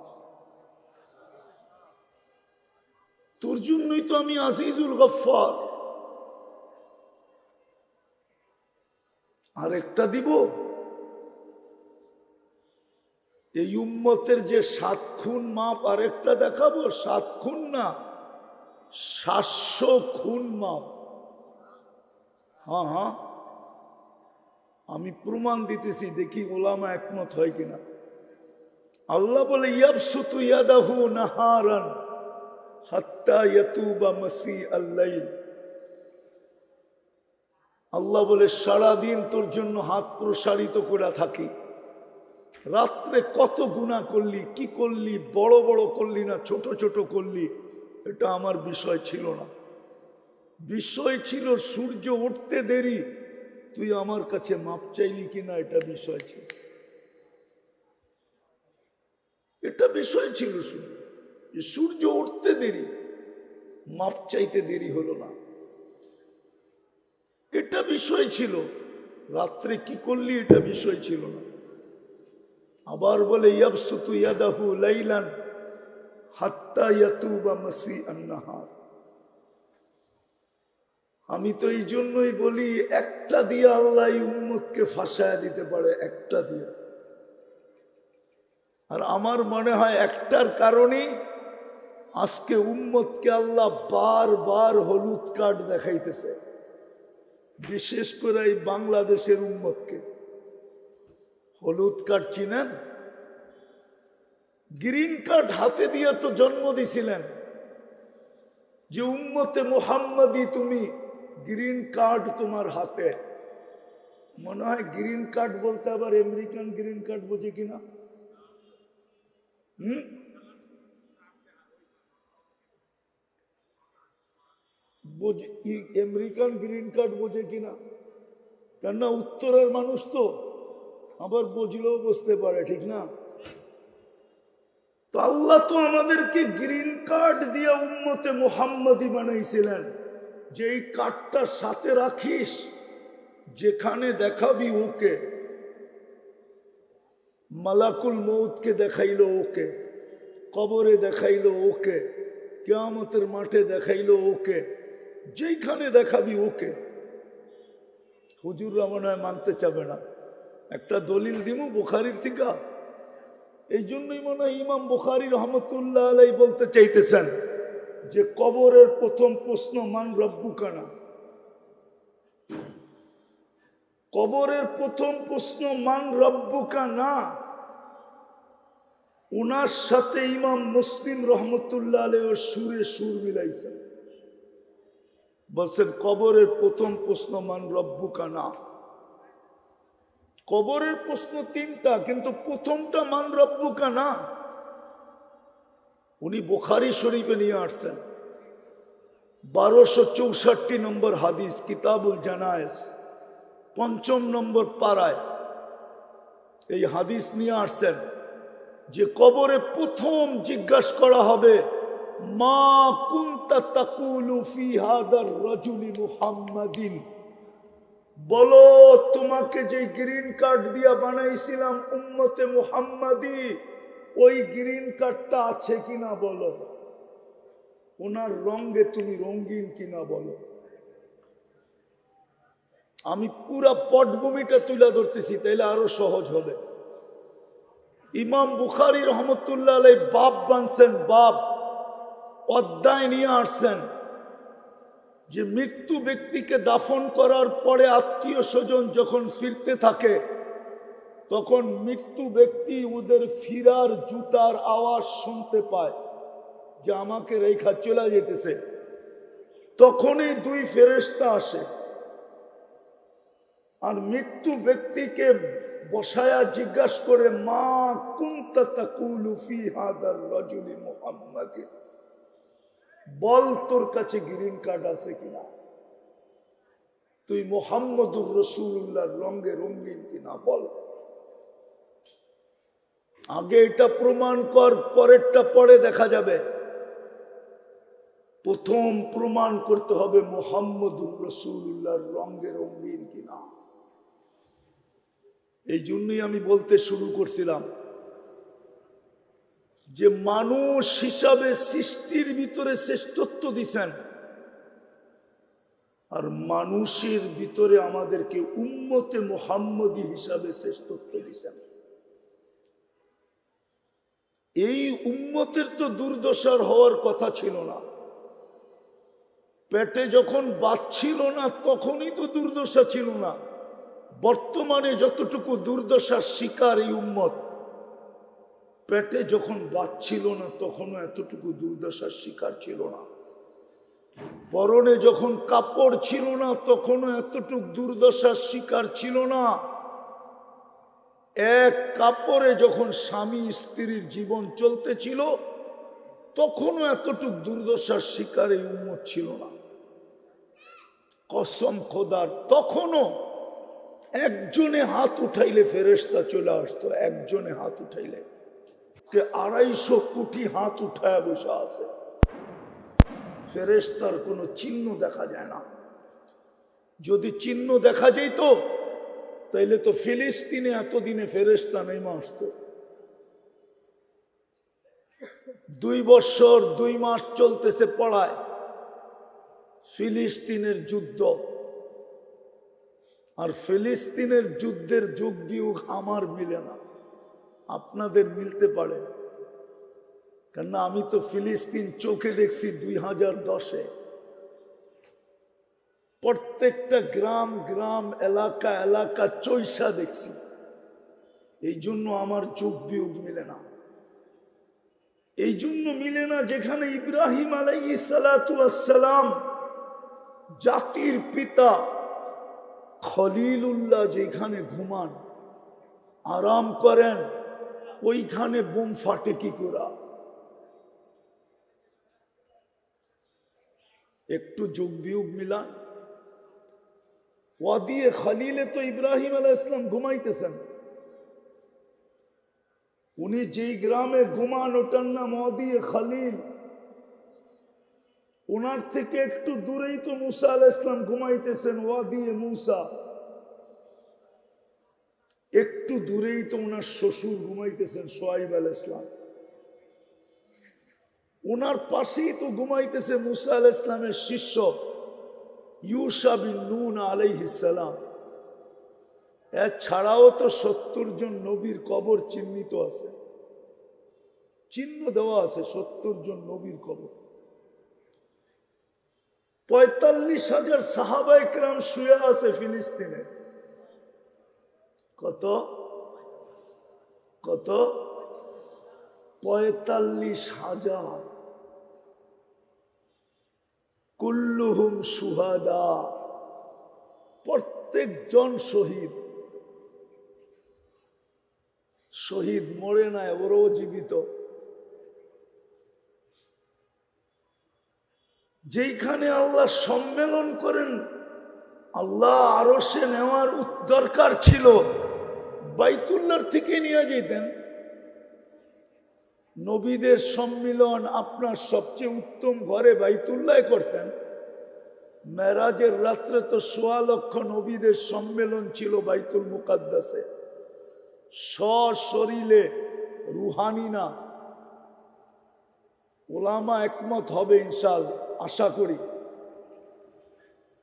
তোর জন্যই তো আমি আজিজুল গফফার। আরেকটা দিব, এই উম্মতের যে 7 খুন মাপ, আরেকটা দেখাবো। 7 খুন না, 700 খুন মাপ। হ্যাঁ, আমি প্রমাণ দিতেছি, দেখি ওলামা একমত হয় কিনা। আল্লাহ বলে ইয়াবসুতু ইয়াদাহু নাহারান হাত্তা ইয়াতুবা মাসিআল লাইল। আল্লাহ বলে সারাদিন তোর জন্য হাত প্রসারিত করে থাকি, রাত্রে কত গুনাহ করলি, কি করলি, বড় বড় করলি না ছোট ছোট করলি, এটা আমার বিষয় ছিল না। বিষয় ছিল সূর্য উঠতে দেরি, তুই আমার কাছে মাপ চাইলি কিনা, এটা বিষয় ছিল। এটা বিষয় ছিল শুধু যে সূর্য উঠতে দেরি, মাপ চাইতে দেরি হলো না, এটা বিষয় ছিল। রাত্রে কি করলি এটা বিষয় ছিল না। আবার বলে ইয়াবসুতু ইয়াদাহু লাইলান হাত্তা ইয়াতুবা মাসিআন নাহার। আমি তো এই জন্যই বলি, একটা দিয়ে আল্লাহ উম্মতকে ফাঁসায় দিতে পারে, একটা দিয়ে। আর আমার মনে হয় একটার কারণেই আজকে উম্মতকে আল্লাহ বারবার হলুদ কার্ড দেখাইতেছে, বিশেষ করে এই বাংলাদেশের উম্মতকে। হলুদ কার্ড চিনেন? গ্রিন কার্ড হাতে দিয়ে তো জন্ম দিছিলেন যে উম্মতে মুহাম্মাদি তুমি, গ্রিন কার্ড তোমার হাতে। মনে হয় গ্রিন কার্ড বলতে আবার আমেরিকান গ্রিন কার্ড বোঝে কিনা। আমেরিকান গ্রিন কার্ড বোঝে কিনা, কেননা উত্তরের মানুষ তো, আবার বুঝলেও বুঝতে পারে, ঠিক না? তো আল্লাহ তো আমাদেরকে গ্রিন কার্ড দিয়ে উম্মতে মুহাম্মাদি বানাইছিলেন, যে এই কার্ডটা সাথে রাখিস, যেখানে দেখাবি ওকে। মালাকুল মৌতকে দেখাইলো ওকে, কবরে দেখাইলো ওকে, কিয়ামতের মাঠে দেখাইলো ওকে, যেইখানে দেখাবি ওকে। হুজুররা মনে হয় মানতে চাবে না। একটা দলিল দিমু বুখারীর থেকে, এই জন্যই মনে হয় ইমাম বুখারী রহমতুল্লাহ আলাই বলতে চাইতেছেন যে কবরের প্রথম প্রশ্ন মান রব্বুকা না। কবরের প্রথম প্রশ্ন মান রব্বুকা না। উনার সাথে ইমাম মুসলিম রহমতুল্লাহ আলাই সুরে সুর মিলাইছেন, বলছেন কবরের প্রথম প্রশ্ন মান রব্বুকা না। কবরের প্রশ্ন তিনটা, কিন্তু প্রথমটা মান রব্বুকা না। উনি বুখারী শরীফে নিয়ে আসছেন 1264 নম্বর হাদিস, কিতাবুল জানায়েজ 5 নম্বর পারায় এই হাদিস নিয়ে আসছেন যে কবরে প্রথম জিজ্ঞাসা করা হবে মা কুনতা তাকুলু ফি হাদার রাজুলি মুহাম্মাদিন। বলো তোমাকে যে গ্রিন কার্ড দিয়া বানাইছিলাম উম্মতে মুহাম্মাদি, ওই গ্রিন কার্ডটা আছে কিনা বলো। ওনার রঙে তুমি রঙিন কিনা বলো। আমি পুরা পটভূমিটা তুলে ধরতেছি, তাইলে আরো সহজ হবে। ইমাম বুখারী রহমতুল্লাহ আলাই বাপ বানছেন, বাপ অধ্যায় নিয়ে আসছেন যে মৃত্যু ব্যক্তিকে দাফন করার পরে আত্মীয় স্বজন যখন ফিরতে থাকে, তখন মৃত্যু ব্যক্তি ওদের ফিরার জুতার আওয়াজ শুনতে পায় যে আমাকে রেখা চলে যেতেছে। তখনই দুই ফেরেশতা আসে আর মৃত্যু ব্যক্তিকে বসায়া জিজ্ঞাসা করে মা কুনতা তাকুলু ফি হাদার রাজুলি মুহাম্মাদিন, বল তোর কাছে গ্রিন কার্ড আছে কিনা, তুই মুহাম্মদুর রাসূলুল্লাহর রঙে রঙিন কিনা বল। আগে এটা প্রমাণ কর, পরেরটা পরে দেখা যাবে। প্রথম প্রমাণ করতে হবে মুহাম্মদুর রাসূলুল্লাহর রঙে রঙিন কিনা। এই জন্যই আমি বলতে শুরু করছিলাম যে মানুষ হিসাবে সৃষ্টির ভিতরে শ্রেষ্ঠত্ব দিছেন, আর মানুষের ভিতরে আমাদেরকে উম্মতে মুহাম্মদী হিসাবে শ্রেষ্ঠত্ব দিছেন। এই উম্মতের তো দুর্দশার হওয়ার কথা ছিল না। পেটে যখন বাচ্ছিল না তখনই তো দুর্দশা ছিল না। বর্তমানে যতটুকু দুর্দশার শিকার এই উম্মত, পেটে যখন বাচ্ছিল না তখনও এতটুকু দুর্দশার শিকার ছিল না। পরনে যখন কাপড় ছিল না তখনও এতটুকু দুর্দশার শিকার ছিল না। এক কাপড়ে যখন স্বামী স্ত্রীর জীবন চলতেছিল তখনও এতটুকু দুর্দশার শিকার এই উম্মত ছিল না। কসম খোদার, তখনও একজনে হাত উঠাইলে ফেরেশতা চলে আসতো। একজনে হাত উঠাইলে 250 কোটি হাত উঠায় বসে আছে, ফেরেশতার কোনো চিহ্ন দেখা যায় না। যদি চিহ্ন দেখা যেত তাইলে তো ফিলিস্তিনে এতদিনে ফেরেশতা নেমে আসতো। 2 বছর 2 মাস চলতেছে পড়ায় ফিলিস্তিনের যুদ্ধ, আর ফিলিস্তিনের যুদ্ধের যুগ বিয়োগ আমার মিলে না, আপনাদের মিলতে পারে। কেননা আমি তো ফিলিস্তিন চোখে দেখছি 2010-এ। প্রত্যেকটা গ্রাম গ্রাম এলাকা এলাকা চৈসা দেখছি। এই জন্য আমার যুগ বিয়োগ মিলে না। এই জন্য মিলে না যেখানে ইব্রাহিম আলাইহিস সালাতু ওয়াস সালাম জাতির পিতা খলিলুল্লাহ যেখানে ঘুমান আরাম করেন, ওইখানে বোম ফাটে কি করা। একটু যোগ বিয়োগ মিলা। ওয়াদিয়ে খলিলে তো ইব্রাহিম আলাইহিস সালাম ঘুমাইতেছেন, উনি যেই গ্রামে ঘুমান ওটার নাম ওয়াদি খালিল। ওনার থেকে একটু দূরেই তো মুসা আলাইহিস সালাম ঘুমাইতেছেন, ওয়াদি মুসা। একটু দূরেই তো ওনার শ্বশুর ঘুমাইতেছেন, শুআয়ব আলাইহিস সালাম। ওনার পাশেই তো ঘুমাইতেছে মুসা আলাইহিস সালামের শিষ্য ইউশা বিন নুন আলাইহিস সালাম। এছাড়াও তো 70 জন নবীর কবর চিহ্নিত আছে, চিহ্ন দেওয়া আছে 70 জন নবীর কবর। 45,000 সাহাবায়ে কেরাম শুয়ে আছে ফিলিস্তিনে। কত কত 45,000। কুল্লুহুম শুহাদা, প্রত্যেকজন শহীদ। শহীদ মরে নাই, ওরাও জীবিত। যেইখানে আল্লাহ সম্মেলন করেন, আল্লাহ আরশে নেওয়ার দরকার ছিল, বাইতুল্লাহর থেকে নিয়ে যেতেন। নবীদের সম্মিলন আপনার সবচেয়ে উত্তম ঘরে বাইতুল্লাহ করতেন। মেরাজের রাত্রে তো 1.25 লক্ষ নবীদের সম্মেলন ছিল বাইতুল মুকাদ্দাসে, সশরীরে, রুহানি না। ওলামা একমত হবে ইনশাআল্লাহ, আশা করি।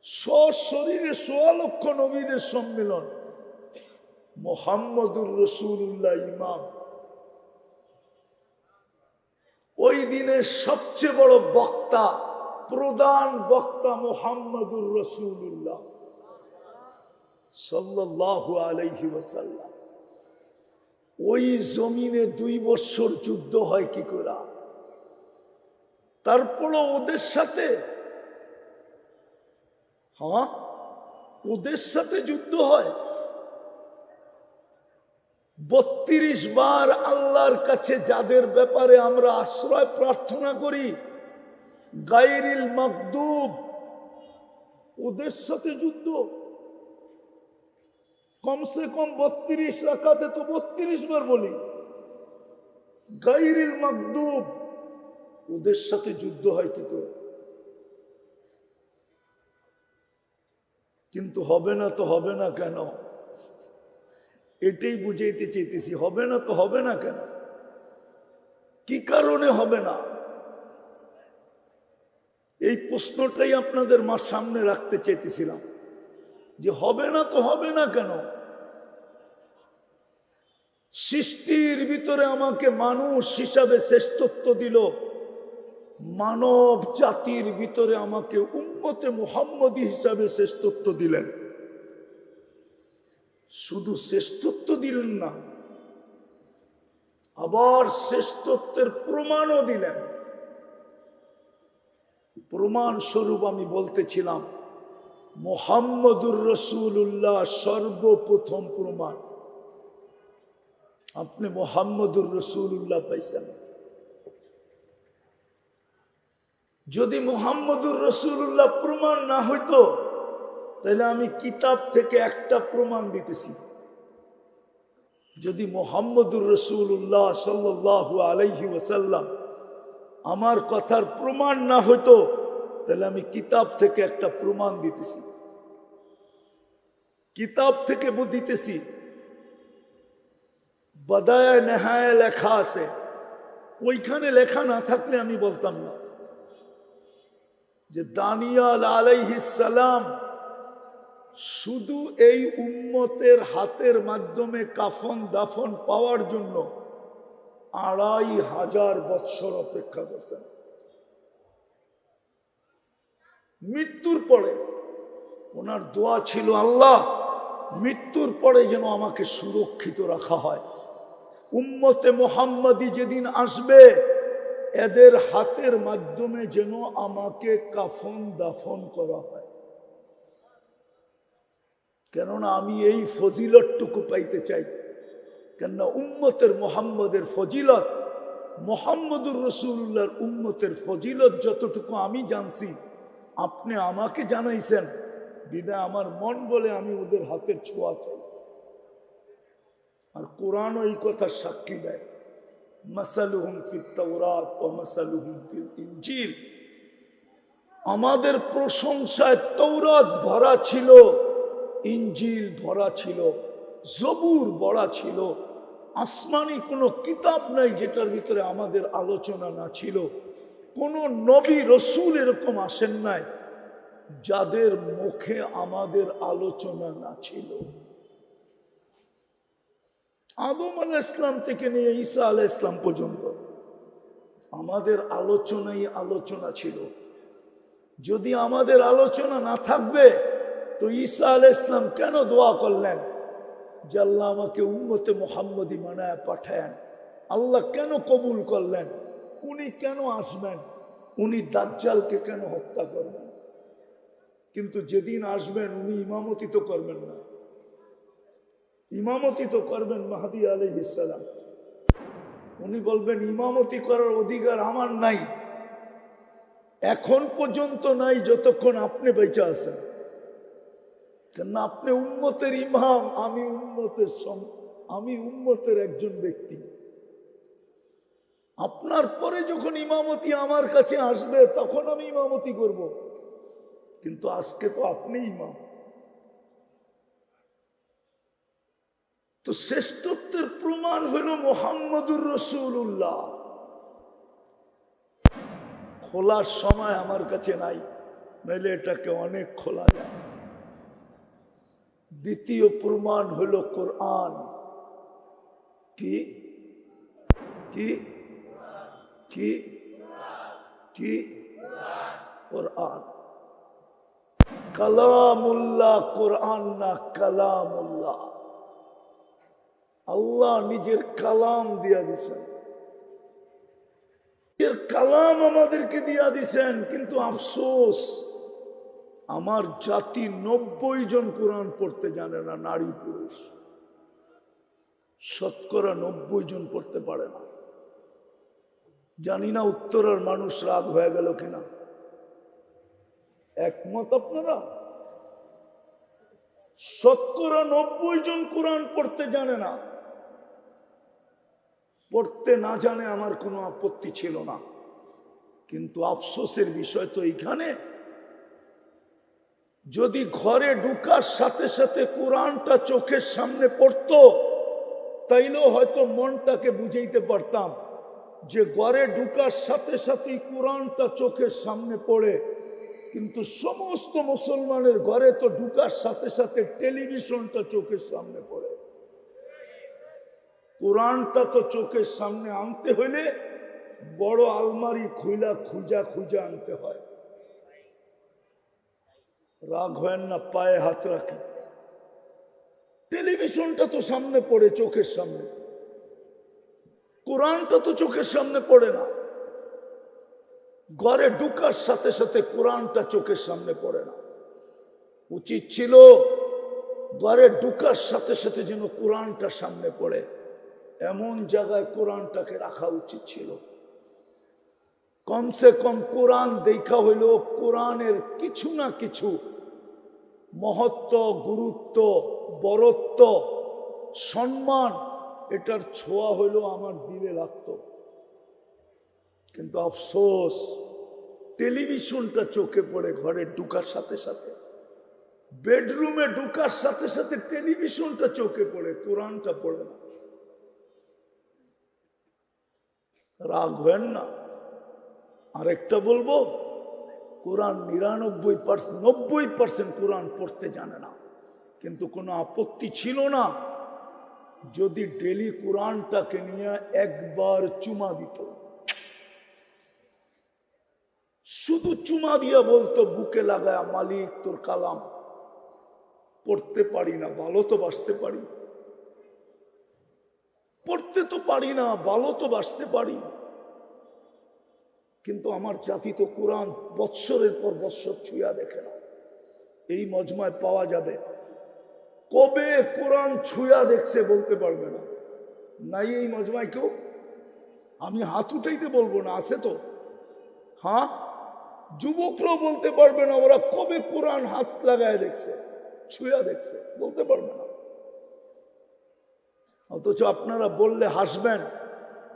সশরীরে 1.25 লক্ষ নবীদের সম্মেলন। মুহাম্মদুর রাসূলুল্লাহ ইমাম। ওই দিনের সবচেয়ে বড় বক্তা, প্রধান বক্তা মুহাম্মদুর রাসূলুল্লাহ সাল্লাল্লাহু আলাইহি ওয়াসাল্লাম। ওই জমিনে 2 বছর যুদ্ধ হয় কি করে? তারপরে ওদের সাথে, ওদের সাথে যুদ্ধ হয়। 32 বার আল্লাহর কাছে যাদের ব্যাপারে আমরা আশ্রয় প্রার্থনা করি, গায়রিল মাগদুব, ওদের সাথে যুদ্ধ। কমসে কম 32 রাকাতে তো 32 বার বলি গায়রিল মাগদুব, ওদের সাথে যুদ্ধ হয় কি করে? কিন্তু হবে না তো হবে না কেন? এটাই বুঝাইতে চাইতেছি। হবে না তো হবে না কেন? কি কারণে হবে না? এই প্রশ্নটাই আপনাদের সামনে রাখতে চাইতেছিলাম, যে হবে না তো হবে না কেন? সৃষ্টির ভিতরে আমাকে মানুষ হিসাবে শ্রেষ্ঠত্ব দিল, মানব জাতির ভিতরে আমাকে উম্মতে মুহাম্মদী হিসাবে শ্রেষ্ঠত্ব দিলেন। শুধু শ্রেষ্ঠত্ব দিলেন না, আবার শ্রেষ্ঠত্বের প্রমাণও দিলেন। প্রমাণ স্বরূপ আমি বলতেছিলাম, মুহাম্মদুর রাসূলুল্লাহ সর্বপ্রথম প্রমাণ। আপনি মুহাম্মদুর রাসূলুল্লাহ পাইছেন। যদি মুহাম্মদুর রাসূলুল্লাহ প্রমাণ না হইতো, তাহলে আমি কিতাব থেকে একটা প্রমাণ দিতেছি। যদি মুহাম্মদুর রাসূলুল্লাহ সাল্লাল্লাহু আলাইহি ওয়াসাল্লাম আমার কথার প্রমাণ না হইতো, তাহলে আমি কিতাব থেকে একটা প্রমাণ দিতেছি। কিতাব থেকে দিতেছি। বাদায়ে নেহায়ে লেখা আছে, ওইখানে লেখা না থাকলে আমি বলতাম না যে দানিয়াল আলাইহিস সালাম শুধু এই উম্মতের হাতের মাধ্যমে কাফন দাফন পাওয়ার জন্য 2500 বৎসর অপেক্ষা করছেন। মৃত্যুর পরে ওনার দোয়া ছিল, আল্লাহ মৃত্যুর পরে যেন আমাকে সুরক্ষিত রাখা হয়। উম্মতে মুহাম্মাদি যেদিন আসবে, এদের হাতের মাধ্যমে যেন আমাকে কাফন দাফন করা হয়। কেননা আমি এই ফজিলতটুকু পাইতে চাই। কেননা উম্মতের মুহাম্মদের ফজিলত, মুহাম্মদুর রাসূলুল্লাহর উম্মতের ফজিলত যতটুকু আমি জানছি, আপনি আমাকে জানাইছেন, বিদায় আমার মন বলে আমি ওদের হাতের ছোঁয়া চাই। আর কোরআনও এই কথা সাক্ষী দেয়। মাসালুহুম ফিত তাওরাত ওয়া মাসালুহুম ফিল ইনজিল। আমাদের প্রশংসায় তৌরাত ভরা ছিল, ইনজিল ভরা ছিল, জবুর ভরা ছিল। আসমানি কোনো কিতাব নাই যেটার ভিতরে আমাদের আলোচনা না ছিল। কোন নবী রসুল এরকম আসেন নাই যাদের মুখে আমাদের আলোচনা না ছিল। আদম আলাইহিস সালাম থেকে নিয়ে ঈসা আলাইহিস সালাম পর্যন্ত আমাদের আলোচনাই আলোচনা ছিল। যদি আমাদের আলোচনা না থাকবে তো ঈসা আলাইহিস সালাম কেন দোয়া করলেন যে আল্লাহ আমাকে উম্মতে মুহাম্মদী বানায় পাঠান? আল্লাহ কেন কবুল করলেন? উনি কেন আসবেন? উনি দাজ্জালকে কেন হত্যা করবেন? কিন্তু যেদিন আসবেন উনি ইমামতি তো করবেন না, ইমামতি তো করবেন মাহদী আলাইহিস সালাম। উনি বলবেন ইমামতি করার অধিকার আমার নাই, এখন পর্যন্ত নাই যতক্ষণ আপনি বেঁচে আছেন। কেন আপনি উম্মতের ইমাম, আমি উম্মতের একজন ব্যক্তি। আপনার পরে যখন ইমামতি আমার কাছে আসবে তখন আমি ইমামতি করব, কিন্তু আজকে তো আপনি ইমাম। তো শ্রেষ্ঠত্বের প্রমাণ হইল মুহাম্মদুর রাসূলুল্লাহ। খোলার সময় আমার কাছে নাই, নইলে এটাকে অনেক খোলা যায়। দ্বিতীয় প্রমাণ হলো কোরআন। কি কি কি কি? কোরআন কালামুল্লাহ, কোরআন না কালামুল্লাহ। আল্লাহ নিজের কালাম দিয়া দিছেন, এর কালাম আমাদেরকে দিয়া দিছেন। কিন্তু আফসোস আমার জাতি 90 জন কোরআন পড়তে জানে না, নারী পুরুষ শতকরা 90 জন পড়তে পারে না। জানি না উত্তরের মানুষ রাগ হয়ে গেল কিনা, একমত আপনারা? শতকরা 90 জন কোরআন পড়তে জানে না। পড়তে না জানে আমার কোনো আপত্তি ছিল না, কিন্তু আফসোসের বিষয় তো এইখানে, যদি ঘরে ঢুকার সাথে সাথে কোরআনটা চোখের সামনে পড়তো তাইলেও হয়তো মনটাকে বুঝাইতে পারতাম যে ঘরে ঢুকার সাথে সাথেই কোরআনটা চোখের সামনে পড়ে। কিন্তু সমস্ত মুসলমানের ঘরে তো ঢুকার সাথে সাথে টেলিভিশনটা চোখের সামনে পড়ে। কোরআনটা তো চোখের সামনে আনতে হইলে বড় আলমারি খুইলা খুঁজা খুঁজা আনতে হয়। রাগ হয় না, পায়ে হাত রাখে। টেলিভিশনটা তো সামনে পড়ে চোখের সামনে, কোরআনটা তো চোখের সামনে পড়ে না। ঘরে ঢুকার সাথে সাথে কোরআনটা চোখের সামনে পড়ে না। উচিত ছিল ঘরে ঢুকার সাথে সাথে যেন কোরআনটা সামনে পড়ে, এমন জায়গায় কোরআনটাকে রাখা উচিত ছিল। কমসে কম কোরআন দেখা হইল কোরআনের কিছু না কিছু মহত্ব, গুরুত্ব, বরত্ব, সম্মান, এটার ছোঁয়া হইল আমার দিলে লাগতো। কিন্তু আফসোস টেলিভিশনটা চোখে পড়ে ঘরে ঢুকার সাথে সাথে, বেডরুমে ঢুকার সাথে সাথে টেলিভিশনটা চোখে পড়ে, কোরআনটা পড়ে না। রাগ হবেন না। আরেকটা বলবো, কোরআন 90% কোরআন পড়তে জানে না, কিন্তু কোনো আপত্তি ছিল না যদি ডেলি কোরআনটাকে নিয়ে একবার চুমা দিত। শুধু চুমা দিয়া বলতো বুকে লাগায়, মালিক তোর কালাম। পড়তে পারি না, ভালো তো বাসতে পারি। পড়তে তো পারি না, ভালো তো বাসতে পারি, কিন্তু আমার জাতি তো কোরআন বৎসরের পর বৎসর ছুঁয়া দেখে না। এই মজমায় পাওয়া যাবে, কবে কোরআন ছুঁয়া দেখছে বলতে পারবে না। নাই এই মজমায় কেউ? আমি হাত উঠাইতে বলবো না, আছে তো? হ্যাঁ, যুবকরাও বলতে পারবে না ওরা কবে কোরআন হাত লাগায় দেখছে, ছুঁয়া দেখছে, বলতে পারবে না। অথচ আপনারা বললে হাসবেন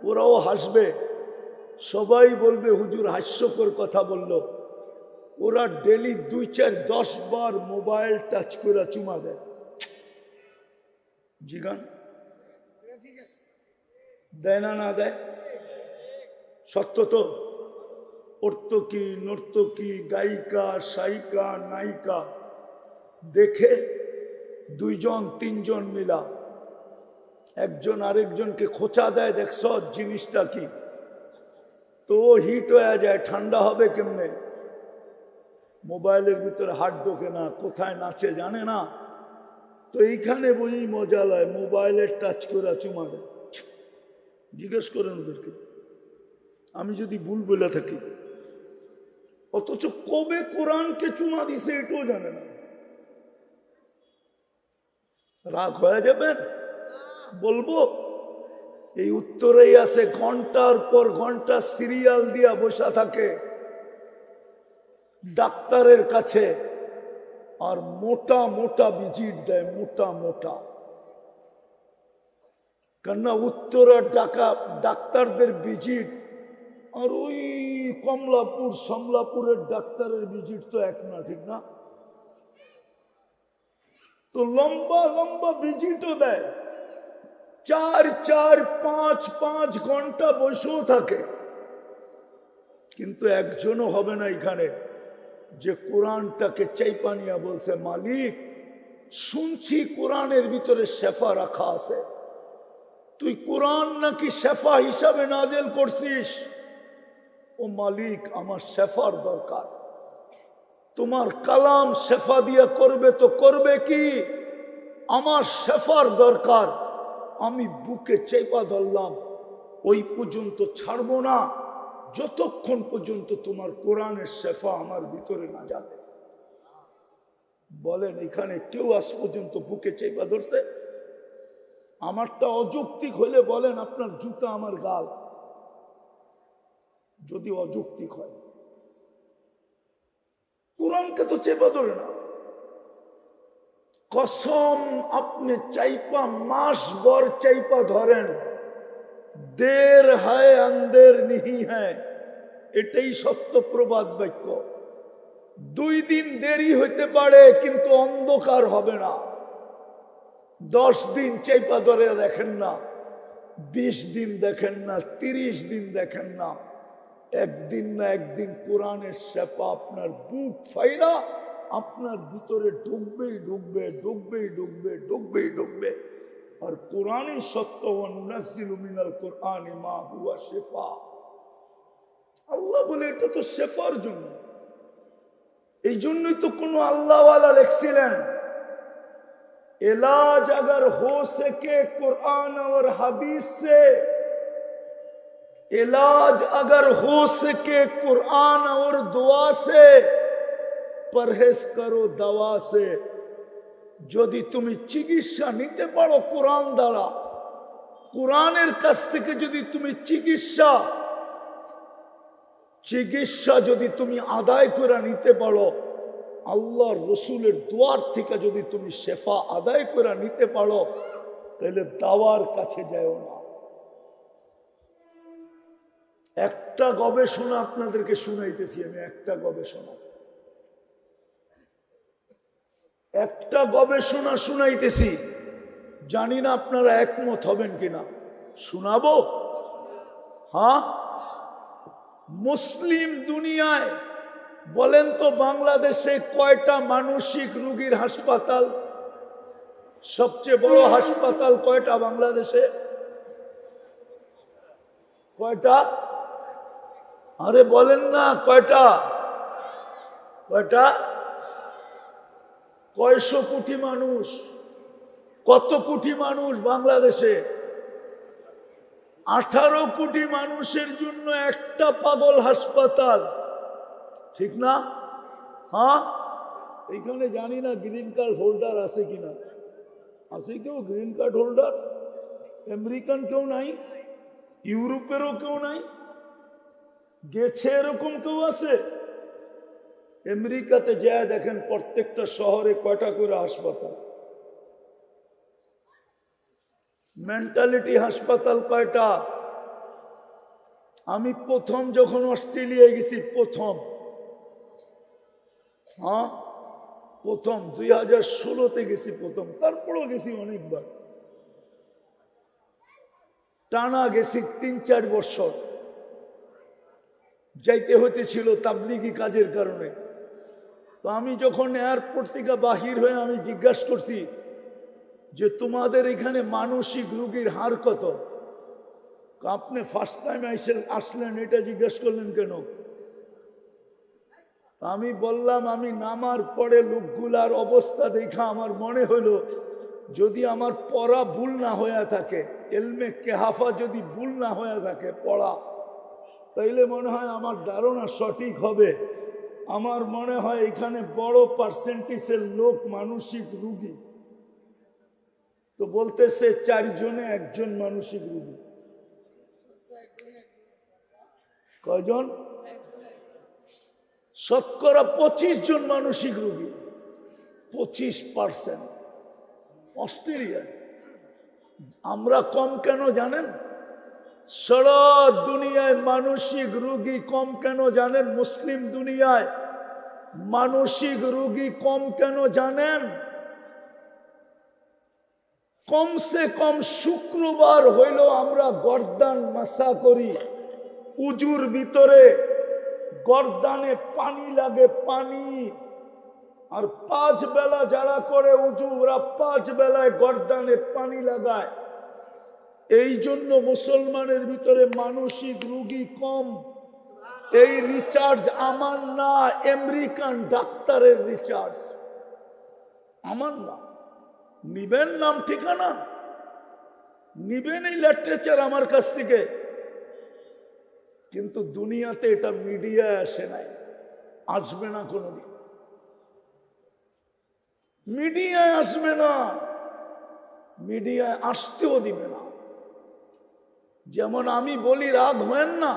ওরাও হাসবে, সবাই বলবে হুজুর হাস্যকর কথা বলল। ওরা ডেলি 2-4-10 বার মোবাইল টাচ করে চুমা দেয়। জিগান দেয় না? না দেয়? সত্য তো? অর্তকি নর্তকী গায়িকা সায়িকা নায়িকা দেখে 2-3 মিলা একজন আরেকজনকে খোঁচা দেয়, দেখছ জিনিসটা কি? তো হিট হয়ে যায়, ঠান্ডা হবে কেমনে? মোবাইলের ভিতরে হাত ঢোকে না, কোথায় নাচে জানে না। তো এইখানে বুঝি মজা লয়, মোবাইলের টাচ করে চুমা দেয়। জিজ্ঞেস করেন ওদেরকে, আমি যদি ভুল বলে থাকি। অথচ কবে কোরআনকে চুমা দিছে এটাও জানে না। রাগ হয়ে যাবেন? বলবো এই উত্তরেই আছে, ঘন্টার পর ঘন্টা সিরিয়াল দিয়া বসা থাকে ডাক্তারের কাছে, আর মোটা মোটা ভিজিট দেয়, মোটা মোটা। কেননা উত্তরের ডাক্তারদের ভিজিট আর ওই কমলাপুর সমলাপুরের ডাক্তারের ভিজিট তো এক না, ঠিক না? তো লম্বা লম্বা ভিজিটও দেয়, 4-4, 5-5 ঘন্টা বসেও থাকে, কিন্তু একজনও হবে না এখানে যে কোরআনটাকে চাইপানিয়া বলছে, মালিক শুনছি কোরআনের ভিতরে শেফা রাখা আছে, তুই কোরআন নাকি শেফা হিসাবে নাজেল করছিস। ও মালিক, আমার শেফার দরকার, তোমার কালাম শেফা দিয়া করবে তো করবে কি, আমার শেফার দরকার। আমি বুকে চেপা ধরলাম, ওই পর্যন্ত ছাড়বো না যতক্ষণ পর্যন্ত তোমার কোরআনের শেফা আমার ভিতরে না যাবে। বলেন এখানে কেউ আজ পর্যন্ত বুকে চেপা ধরছে? আমারটা অযৌক্তিক হলে বলেন আপনার জুতা আমার গাল, যদি অযৌক্তিক হয়। কোরআনকে তো চেপা ধরে না। কসম আপনি চাইপা মাস ভর চাইপা ধরেন, দের হায় আন্দের নিহি হ্যায়, এটাই সত্য প্রবাদ বাক্য। 2 দিন দেরি হইতে পারে কিন্তু অন্ধকার হবে না। 10 দিন চাইপা ধরে দেখেন না, 20 দিন দেখেন না, 30 দিন দেখেন না, একদিন না একদিন কোরআনের শেফা আপনার বুক ফাইরা আপনার ভিতরে ঢুকবেই ঢুকবে, ঢুকবেই ঢুকবে, ঢুকবেই ঢুকবে। আর কোরআনই সত্য, নুনাজ্জিলু মিনাল কুরআনি মা হুয়া শিফা। আল্লাহ বলে এটা তো শেফার জন্য। এই জন্যই তো কোন আল্লাহওয়ালা লিখছিলেন, इलाज अगर हो सके कुरान और हदीस से, इलाज अगर हो सके कुरान और दुआ से, परहेज करो दवा से। যদি তুমি চিকিৎসা নিতে পারো কোরআন দ্বারা, কোরআনের কাছ থেকে যদি তুমি চিকিৎসা যদি তুমি আদায় করে নিতে পারো, আল্লাহর রসুলের দুয়ার থেকে যদি তুমি শেফা আদায় করে নিতে পারো, তাহলে দাওয়ার কাছে যাও না। একটা গবেষণা আপনাদেরকে শুনাইতেছি আমি, একটা গবেষণা শুনাইতেছি, জানি না আপনারা একমত হবেন কিনা। শোনাবো? হ্যাঁ। মুসলিম দুনিয়ায় বলেন তো বাংলাদেশে কয়টা মানসিক রোগীর হাসপাতাল? সবচেয়ে বড় হাসপাতাল কয়টা বাংলাদেশে? কয়টা? আরে বলেন না কয়টা? কয়টা? কয়শো কোটি মানুষ? কত কোটি মানুষ বাংলাদেশে? 18 কোটি মানুষের জন্য একটা পাগল হাসপাতাল, ঠিক না? হ্যাঁ। এইখানে জানি না গ্রিন কার্ড হোল্ডার আছে কিনা। আছে কেউ গ্রিন কার্ড হোল্ডার? আমেরিকান কেউ নাই? ইউরোপেরও কেউ নাই? গেছে এরকম কেউ আছে? আমেরিকাতে যায় দেখেন প্রত্যেকটা শহরে কয়টা করে হাসপাতাল। মেন্টালিটি হাসপাতাল কয়টা? আমি প্রথম যখন অস্ট্রেলিয়ায় গেছি, প্রথম 2016-তে গেছি প্রথম, তারপরও গেছি অনেকবার, টানা গেছি 3-4 বছর। যাইতে হতেছিল তাবলিগি কাজের কারণে। তো আমি যখন এয়ারপোর্ট থেকে বাহির হয়ে আমি জিজ্ঞাসা করছি যে তোমাদের এখানে মানসিক রোগীর হার কত? আপনি ফার্স্ট টাইম আসলেন, এটা জিজ্ঞেস করলেন কেন? আমি বললাম, আমি নামার পরে লোকগুলার অবস্থা দেখা আমার মনে হলো যদি আমার পড়া ভুল না হয়ে থাকে, এলমে কেহাফা যদি ভুল না হয়ে থাকে পড়া, তাইলে মনে হয় আমার ধারণা সঠিক হবে। আমার মনে হয় এখানে বড় পার্সেন্টেজের লোক মানসিক রোগী। তো বলতেছে 4 জনে 1 জন মানসিক রোগী। কয়জন? শতকরা 25 জন মানসিক রোগী, 25%। অস্ট্রেলিয়া আমরা কম কেন জানেন? সারা দুনিয়ায় মানসিক রোগী কম কেন জানেন? মুসলিম দুনিয়ায় মানসিক রোগী কম কেন জানেন? কমসে কম শুক্রবার হইল আমরা গর্দান মাসা করি, উজুর ভিতরে গর্দানে পানি লাগে, পানি। আর 5 বেলা যারা করে উজু, ওরা 5 বেলায় গর্দানে পানি লাগায়। এই জন্য মুসলমানের ভিতরে মানসিক রোগী কম। এই রিচার্জ আমার না, আমেরিকান ডাক্তারের রিচার্জ, আমার না। নিবেন নাম ঠিকানা, নিবেন এই লিটারেচার আমার কাছ থেকে, কিন্তু দুনিয়াতে এটা মিডিয়ায় আসে নাই, আসবে না কোনোদিন। মিডিয়ায় আসবে না, মিডিয়ায় আসতেও দিবে না। যেমন আমি বলি রাগ হয়েন না,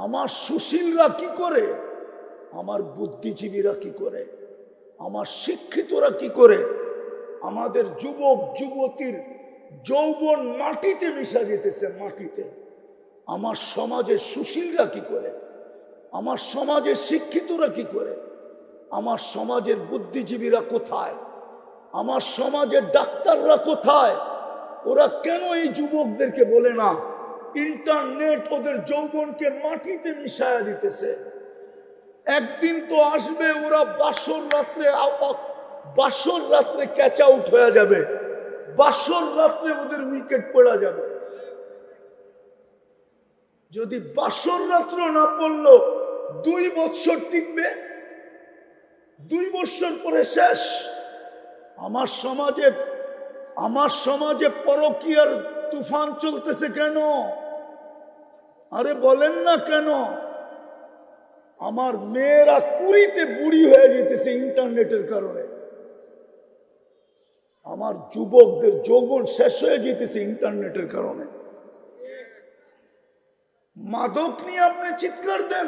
আমার সুশীলরা কি করে, আমার বুদ্ধিজীবীরা কি করে, আমার শিক্ষিতরা কি করে, আমাদের যুবক যুবতীর যৌবন মাটিতে মিশা যেতেছে, মাটিতে। আমার সমাজের সুশীলরা কি করে, আমার সমাজের শিক্ষিতরা কি করে, আমার সমাজের বুদ্ধিজীবীরা কোথায়, আমার সমাজের ডাক্তাররা কোথায়? ওরা কেন এই যুবকদেরকে বলে না ইন্টারনেট ওদের যৌবনকে মাটিতে মিশায়া দিতেছে? একদিন তো আসবে ওরা বাসর রাত্রে ক্যাচ আউট হয়ে যাবে, বাসর রাত্রে ওদের উইকেট পড়া যাবে। যদি বাসর রাত্র না পড়লো 2 বছর টিকবে, 2 বছর পরে শেষ। আমার সমাজে পরকীয়ার তুফান চলতেছে কেন? আরে বলেন না কেন? আমার মেয়েরা 20-তে বুড়ি হয়ে যেতেছে ইন্টারনেটের কারণে। আমার যুবকদের যৌবন শেষ হয়ে যেতেছে ইন্টারনেটের কারণে। মাদক নিয়ে আপনি চিৎকার দেন,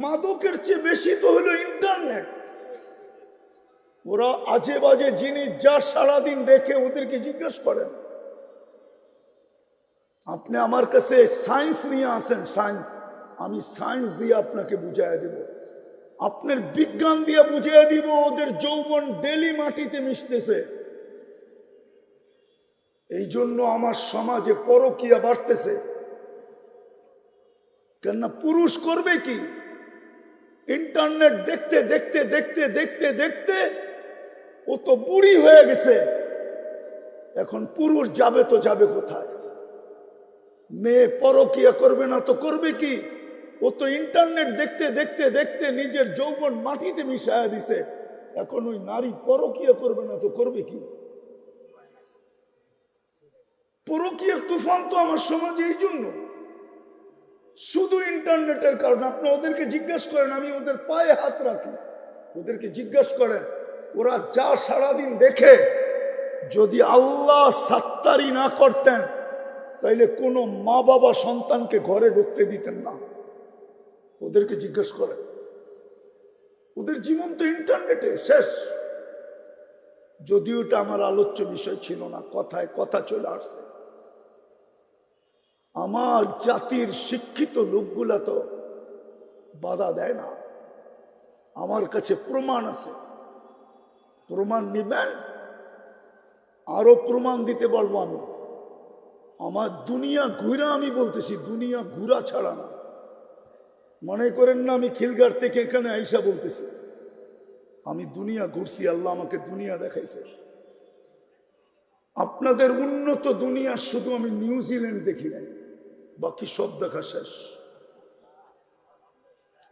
মাদকের চেয়ে বেশি তো হলো ইন্টারনেট। ওরা আজে বাজে জিনিস যা সারাদিন দেখে ওদেরকে জিজ্ঞেস করেন। আপনি আমার কাছে সায়েন্স নিয়ে আসেন, সায়েন্স, আমি সায়েন্স দিয়ে আপনাকে বুঝাইয়া দিব, আপনার বিজ্ঞান দিয়ে বুঝিয়ে দিব ওদের যৌবন ডেলি মাটিতে মিশতেছে। এই জন্য আমার সমাজে পরকীয়া বাড়তেছে। কেননা পুরুষ করবে কি? ইন্টারনেট দেখতে দেখতে দেখতে দেখতে দেখতে ও তো বুড়ি হয়ে গেছে। এখন পুরুষ যাবে তো যাবে কোথায়? মেয়ে পরকীয়া করবে না তো করবে কি? ও তো ইন্টারনেট দেখতে দেখতে দেখতে নিজের যৌবন মাটিতে মিশায়া দিছে। এখন ওই নারী পরকীয়া করবে না তো করবে কি? পরকীয়ার তুফান তো আমার সমাজে এই জন্য, শুধু ইন্টারনেটের কারণে। আপনি ওদেরকে জিজ্ঞেস করেন, আমি ওদের পায়ে হাত রাখি, ওদেরকে জিজ্ঞেস করেন ওরা যা সারাদিন দেখে, যদি আল্লাহ সাত্তারি না করতেন তাইলে কোনো মা বাবা সন্তানকে ঘরে ঢুকতে দিতেন না। ওদেরকে জিজ্ঞেস করেন, ওদের জীবন তো ইন্টারনেটে শেষ। যদিও এটা আমার আলোচ্য বিষয় ছিল না, কথায় কথা চলে আসছে। আমার জাতির শিক্ষিত লোকগুলা তো বাধা দেয় না। আমার কাছে প্রমাণ আছে, প্রমাণ নিবেন, আরো প্রমাণ দিতে পারবো আমি। আমার দুনিয়া ঘুরা, আমি বলতেছি দুনিয়া ঘুরা ছাড়া না। মনে করেন না আমি খিলগার থেকে এখানে আইসা বলতেছি, আমি দুনিয়া ঘুরছি, আল্লাহ আমাকে দুনিয়া দেখাইছে। আপনাদের উন্নত দুনিয়া শুধু আমি নিউজিল্যান্ড দেখি নাই, বাকি সব দেখা শেষ।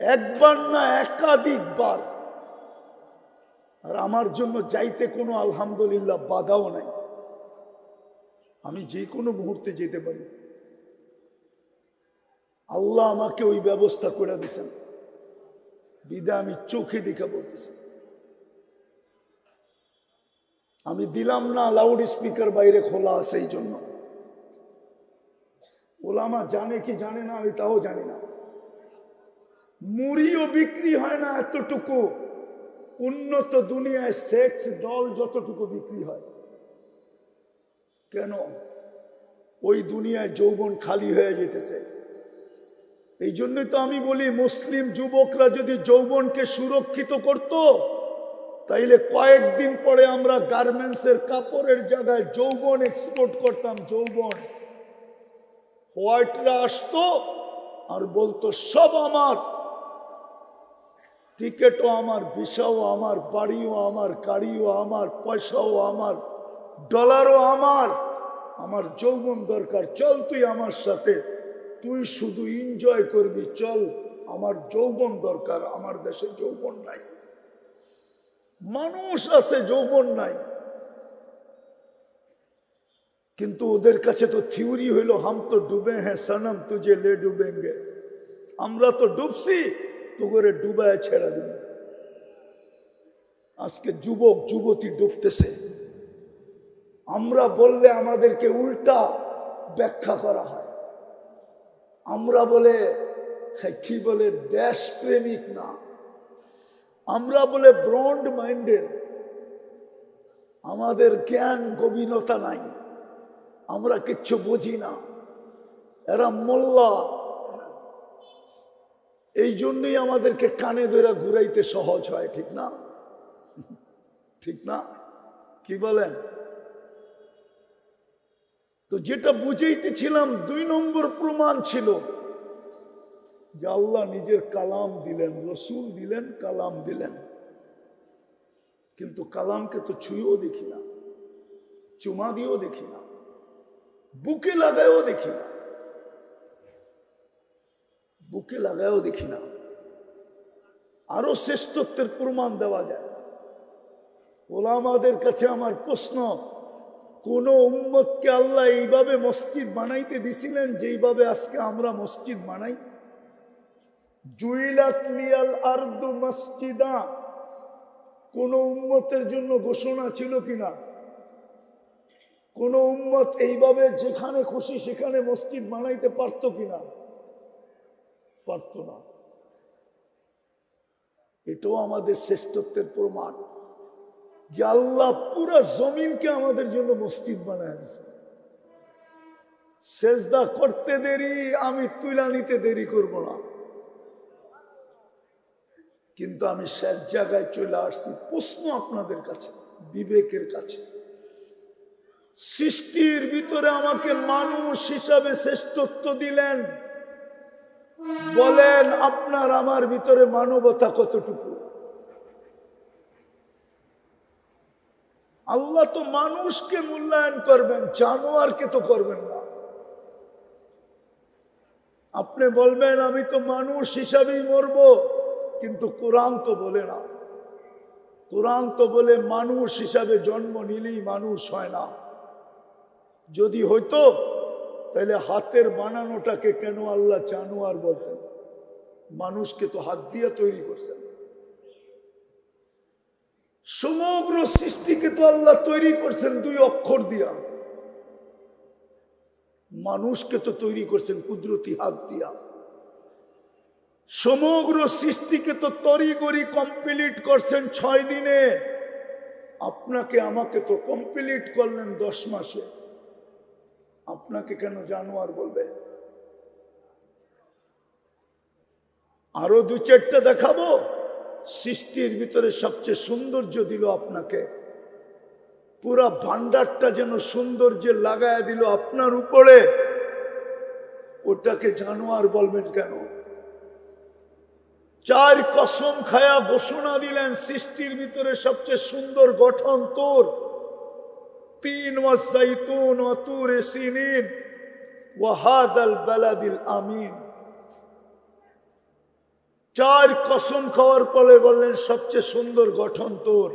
একবার না একাধিকবার। আর আমার জন্য যাইতে কোনো আলহামদুলিল্লাহ বাধাও নাই, আমি যে কোনো মুহূর্তে যেতে পারি। আল্লাহ আমাকে ওই ব্যবস্থা করে দিয়েছেন, বিদায় আমি চোখে দেখে বলতেছি। আমি দিলাম না লাউড স্পিকার বাইরে খোলা আছে, এই জন্য। ওলামা জানে কি জানে না আমি তাও জানি না। মুড়িও বিক্রি হয় না এতটুকু, উন্নত দুনিয়ায় সেক্স ডল যতটুকু বিক্রি হয়। কেন? ওই দুনিয়ায় যৌবন খালি হয়ে যেতেছে। এই জন্যই তো আমি বলি, মুসলিম যুবকরা যদি যৌবনকে সুরক্ষিত করত, তাইলে কয়েকদিন পরে আমরা গার্মেন্টসের কাপড়ের জায়গায় যৌবন এক্সপোর্ট করতাম। যৌবন হোয়াইটরা আসতো আর বলতো সব আমার, টিকেটও আমার, ভিসাও আমার, বাড়িও আমার, গাড়িও আমার, পয়সাও আমার, ডলারও আমার। আমার যৌবন দরকার, চল তুই আমার সাথে, তুই শুধু এনজয় করবি, চল। আমার যৌবন দরকার। আমার দেশে যৌবন নাই, মানুষ আছে যৌবন নাই। কিন্তু ওদের কাছে তো থিওরি হইল, হাম তো ডুবে হ্যাঁ সনম তুঝে লে ডুবেঙ্গে। আমরা তো ডুবছি, তো করে ডুবায় ছেড়ে দিন। আজকে যুবক যুবতী ডুবতেছে, আমরা বললে আমাদেরকে উল্টা ব্যাখ্যা করা হয়। আমরা বলে কি বলে দেশপ্রেমিক না, আমরা বলে ব্রন্ড মাইন্ডেড। আমাদের জ্ঞান গভীরতা নাই, আমরা কিচ্ছু বুঝি না। এরা মোল্লা, এই জন্যই আমাদেরকে কানে ধরে ঘুরাইতে সহজ হয়। ঠিক না? ঠিক না? কি বলেন? তো যেটা বুঝাইতেছিলাম, 2 নম্বর প্রমাণ ছিল যে আল্লাহ নিজের কালাম দিলেন, রসুল দিলেন, কালাম দিলেন। কিন্তু কালামকে তো ছুঁয়েও দেখি না, চুমা দিয়েও দেখি না, বুকে লাগায়ও দেখি না, বুকে লাগায়ও দেখি না। আরো শ্রেষ্ঠত্বের প্রমাণ দেওয়া যায়। ওলামাদের কাছে আমার প্রশ্ন, কোন উম্মতকে আল্লাহ এইভাবে মসজিদ বানাইতে দিছিলেন যেইভাবে আজকে আমরা মসজিদ বানাই? জুইলাত লিয়াল আরদু মসজিদা, কোন উম্মতের জন্য ঘোষণা ছিল কিনা? কোন উম্মত এইভাবে যেখানে খুশি সেখানে মসজিদ বানাইতে পারত কিনা? পারত না। এটাও আমাদের শ্রেষ্ঠত্বের প্রমাণ যে আল্লাহ পুরো জমিনকে আমাদের জন্য মসজিদ বানায় দিয়েছে। সেজদা করতে দেরি, আমি তুলা নিতে দেরি করব না। কিন্তু আমি শেষ জায়গায় চলে আসছি। প্রশ্ন আপনাদের কাছে, বিবেকের কাছে, সৃষ্টির ভিতরে আমাকে মানুষ হিসাবে শ্রেষ্ঠত্ব দিলেন, বলেন আপনার আমার ভিতরে মানবতা কতটুকু? আল্লাহ তো মানুষকে মূল্যায়ন করবেন, জানোয়ারকে তো করবেন না। আপনি বলবেন আমি তো মানুষ হিসাবেই মরব, কিন্তু কোরআন তো বলে না। কোরআন তো বলে মানুষ হিসাবে জন্ম নিলেই মানুষ হয় না। যদি হইতো তাহলে হাতের বানানোটাকে কেন আল্লাহ জানোয়ার বলতেন? মানুষকে তো হাত দিয়ে তৈরি করছেন। সমগ্র সৃষ্টিকে তো আল্লাহ তৈরি করছেন 2 অক্ষর দিয়া। মানুষকে তো তৈরি করছেন কুদরতি হাত দিয়া। সমগ্র সৃষ্টিকে তো তড়িঘড়ি কমপ্লিট করছেন 6 দিনে। আপনাকে আমাকে তো কমপ্লিট করলেন 10 মাসে। আপনাকে কেন জানোয়ার বলবে? আরো দু চারটা দেখাবো। সৃষ্টির ভিতরে সবচেয়ে সৌন্দর্য দিল আপনাকে, পুরা ভান্ডারটা যেন সৌন্দর্যে লাগায় দিল আপনার উপরে, ওটাকে জানোয়ার বলবেন কেন? চার কসম খায়া ঘোষণা দিলেন সৃষ্টির ভিতরে সবচেয়ে সুন্দর গঠন তোর। তিন ওয়াসাইতুন ওয়া তুর সিনিন ওয়া হাদাল বালাদিল আমিন। চার কসম খাওয়ার পরে বললেন সবচেয়ে সুন্দর গঠন তোর।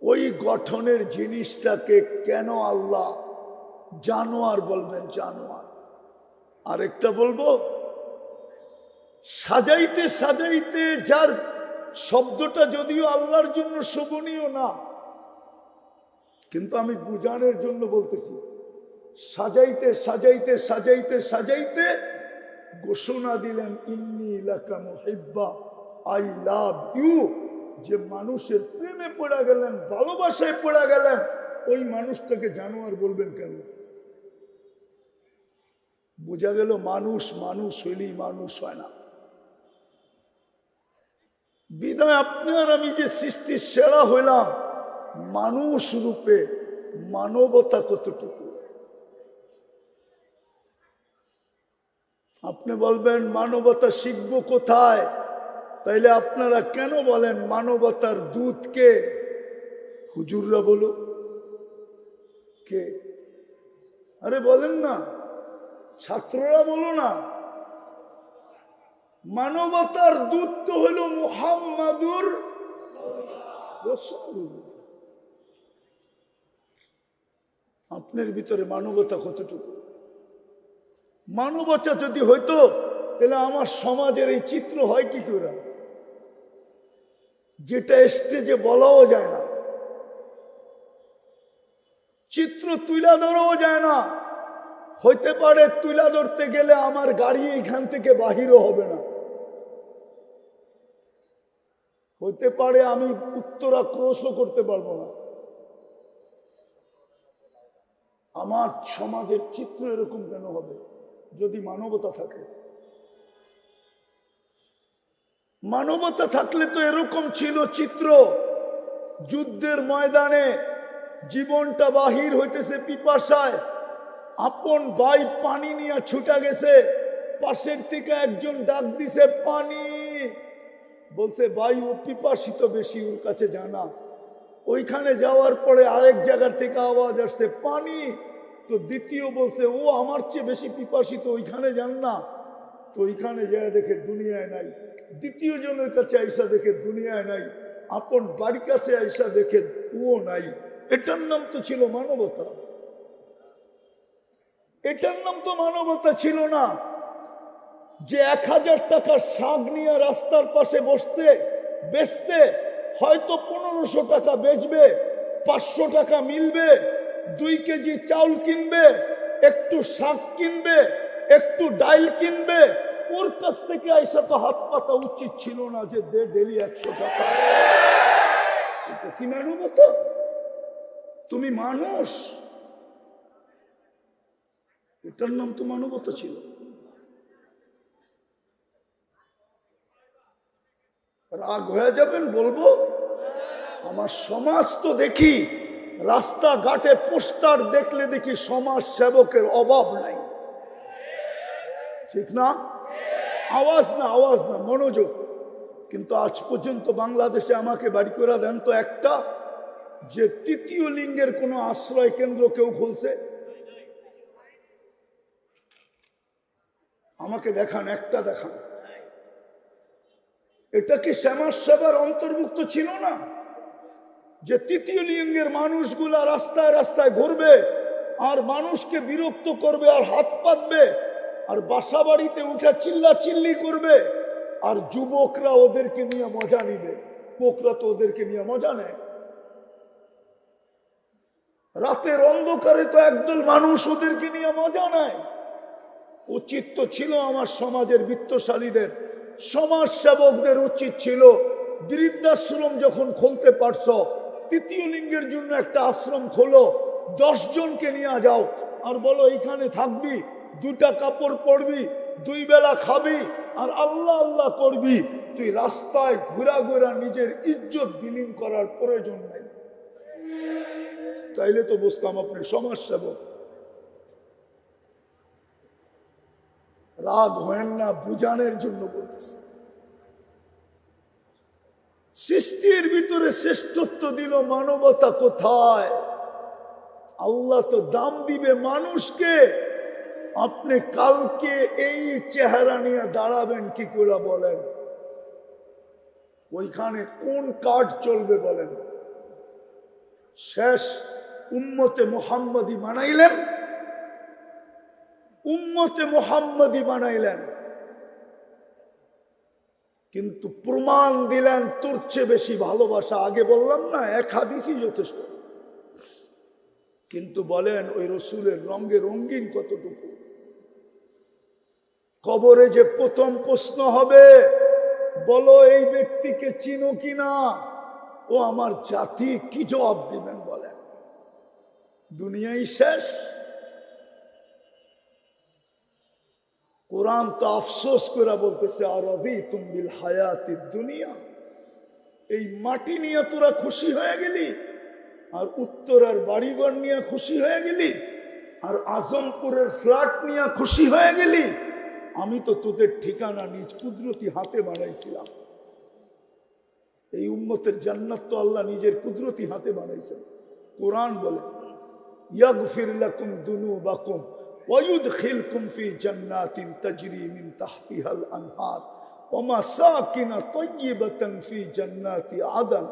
ওই গঠনের জিনিসটাকে কেন আল্লাহ জানোয়ার বলবেন? জানোয়ার। আরেকটা বলবো, সাজাইতে সাজাইতে, যার শব্দটা যদিও আল্লাহর জন্য শোভনীয় না, কিন্তু আমি বুঝানোর জন্য বলতেছি, সাজাইতে সাজাইতে সাজাইতে সাজাইতে ঘোষণা দিলেন ইন্নী লাকা মুহিব্বা, আই লাভ ইউ। যে মানুষের প্রেমে পড়ে গেলেন, ভালোবাসায় পড়ে গেলেন, ওই মানুষটাকে জানোয়ার বলবেন কেন? বোঝা গেল মানুষ মানুষ হইলেই মানুষ হয় না। বিদায় আপনি আর আমি যে সৃষ্টির সেরা হইলাম, মানুষ রূপে মানবতা কতটুকু? আপনি বলবেন মানবতা শিখবো কোথায়? তাইলে আপনারা কেন বলেন মানবতার দূত কে? হুজুররা বলো কে? আরে বলেন না, ছাত্ররা বলো না। মানবতার দূত তো হইল মুহাম্মাদুর রাসূলুল্লাহ। আপনার ভিতরে মানবতা কতটুকু? মানবতা যদি হইতো তাহলে আমার সমাজের এই চিত্র হয় কি করে, যেটা স্টেজে বলাও যায় না, চিত্র তুলা ধরাও যায় না। হইতে পারে তুলা ধরতে গেলে আমার গাড়ি এইখান থেকে বাহিরও হবে না, হইতে পারে আমি উত্তরা ক্রসও করতে পারবো না। আমার সমাজের চিত্র এরকম কেন হবে যদি মানবতা থাকে? মানবতা থাকলে তো এরকম ছিল চিত্র। যুদ্ধের ময়দানে জীবনটা বাহির হইতেছে পিপাসায়, আপন ভাই পানি নিয়ে ছুটা গেছে, পাশের থেকে একজন ডাক দিছে পানি, বলছে ভাই ও পিপাসিত বেশি, ওর কাছে জানা। ওইখানে যাওয়ার পরে আরেক জায়গার থেকে আওয়াজ আসছে পানি, তো দ্বিতীয় বলছে ও আমার চেয়ে বেশি পিপাসিত, ওইখানে যান না। তো ওইখানে যায় দেখে দুনিয়ায় নাই। দ্বিতীয় জনের কাছে আইসা দেখে দুনিয়ায় নাই, আপন বাড়ির কাছে আইসা দেখে ও নাই। এটার নাম তো ছিল মানবতা। এটার নাম তো মানবতা ছিল না যে 1000 টাকার শাক নিয়ে রাস্তার পাশে বসতে বেচতে হয়তো 1500 টাকা বেচবে, 500 টাকা মিলবে, 2 কেজি চাউল কিনবে, একটু শাক কিনবে, একটু ডাইল কিনবে। ওর কাছ থেকে আইসা তো হাত পাতা উচিত ছিল না যে দে ডেলি 100 টাকা। এটা কি মানবতা? তুমি মানুষ, এটার নাম তো মানবতা ছিল। রাগ হয়ে যাবেন বলবো, আমার সমাজ তো দেখি রাস্তাঘাটে পোস্টার দেখলে দেখি সমাজ সেবকের অভাব নাই, ঠিক না? আওয়াজ না, আওয়াজ না, মনোযোগ। কিন্তু আজ পর্যন্ত বাংলাদেশে আমাকে বাড়ি করে দেন তো একটা, যে তৃতীয় লিঙ্গের কোনো আশ্রয় কেন্দ্র কেউ খুলছে? আমাকে দেখান, একটা দেখান। এটা কি সমাজ সেবার অন্তর্ভুক্ত ছিল না? যে তৃতীয় লিঙ্গের মানুষগুলা রাস্তায় রাস্তায় ঘুরবে আর মানুষকে বিরক্ত করবে আর হাত পাতবে আর বাসা বাড়িতে উঠে চিল্লা চিল্লি করবে, আর যুবকরা ওদেরকে নিয়ে মজা নিবে। যুবকরা তো ওদেরকে নিয়ে মজা নেয়। রাতের অন্ধকারে তো একদল মানুষ ওদেরকে নিয়ে মজা নেয়। উচিত তো ছিল আমার সমাজের বিত্তশালীদের, সমাজ সেবকদের উচিত ছিল বৃদ্ধাশ্রম যখন খুলতে পারছ, তৃতীয় লিঙ্গের জন্য একটা আশ্রম খোলো, 10 জনকে নিয়ে যাও আর বলো এইখানে থাকবি, 2টা কাপড় পরবি, 2 বেলা খাবি, আর আল্লাহ আল্লাহ করবি, তুই রাস্তায় ঘুরা ঘুরা নিজের ইজ্জত বিলীন করার প্রয়োজন নাই। তাইলে তো বুঝতাম আপনি সমাজসেবক। রাগ হয় না, বুঝানোর জন্য বলতেছে। সৃষ্টির ভিতরে শ্রেষ্ঠত্ব দিল, মানবতা কোথায়? আল্লাহ তো দাম দিবে মানুষকে। আপনি কালকে এই চেহারা নিয়ে দাঁড়াবেন কি করে বলেন? ওইখানে কোন কার্ড চলবে বলেন? শেষ উম্মতে মুহাম্মদী বানাইলেন, উম্মতে মুহাম্মদী বানাইলেন, কিন্তু প্রমাণ দিলেন তোর চেয়ে বেশি ভালোবাসা। আগে বললাম না, এক হাদিসই যথেষ্ট। কিন্তু বলেন ওই রসুলের রঙে রঙিন কতটুকু? কবরে যে প্রথম প্রশ্ন হবে, বলো এই ব্যক্তিকে চিনো কিনা? ও আমার জাতি, কি জবাব দিবেন বলেন? দুনিয়াই শেষ। কোরআন তো আফসোস করে বলতেছে, আরাদিতুম বিল হায়াতিদ দুনিয়া। এই মাটি নিয়ে তোরা খুশি হয়ে গেলি, আর উত্তরার বাড়িঘর নিয়ে খুশি হয়ে গেলি, আর আজমপুরের ফ্ল্যাট নিয়ে খুশি হয়ে গেলি। আমি তো তোদের ঠিকানা নিজ কুদরতি হাতে বানাইছিলাম। এই উম্মতের জান্নাত তো আল্লাহ নিজের কুদরতি হাতে বানাইছেন। কোরআন বলে, ইয়াগফির লাকুম দুনুবাকুম ওয়া ইউদখিলকুম ফি জান্নাতিন তাজরি মিন তাহতিহাল আনহার ওয়া মাসাকিন তাইয়্যিবাতান ফি জান্নাতি আদন।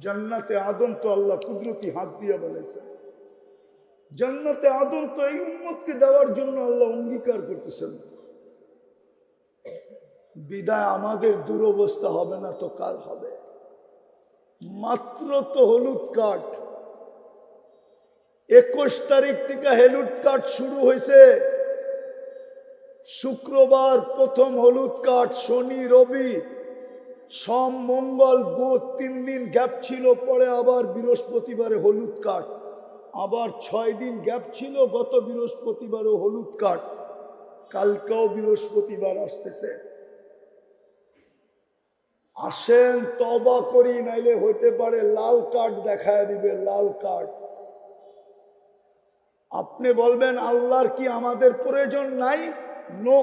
জান্নাতে আদম তো আল্লাহ কুদরতি হাত দিয়ে বানাইছেন। জান্নাতে আদম তো এই উম্মতকে দেওয়ার জন্য আল্লাহ অঙ্গীকার করতেছেন। বিদায় আমাদের দুরবস্থা হবে না তো কার হবে? মাত্র তো হলুদ কার্ড, 21 তারিখ থেকে হলুদ কার্ড শুরু হয়েছে। শুক্রবার প্রথম হলুদ কার্ড, শনি রবি সোম মঙ্গল বুধ 3 দিন গ্যাপ ছিল, পরে আবার বৃহস্পতিবারে হলুদ কার্ড, আবার 6 দিন গ্যাপ ছিল, গত বৃহস্পতিবারও হলুদ কার্ড, কালকেও বৃহস্পতিবার আসতেছে। আসেন তওবা করি, নাইলে হইতে পারে লাল কার্ড দেখায় দিবে, লাল কার্ড। আপনি বলবেন আল্লাহর কি আমাদের প্রয়োজন নাই? নো,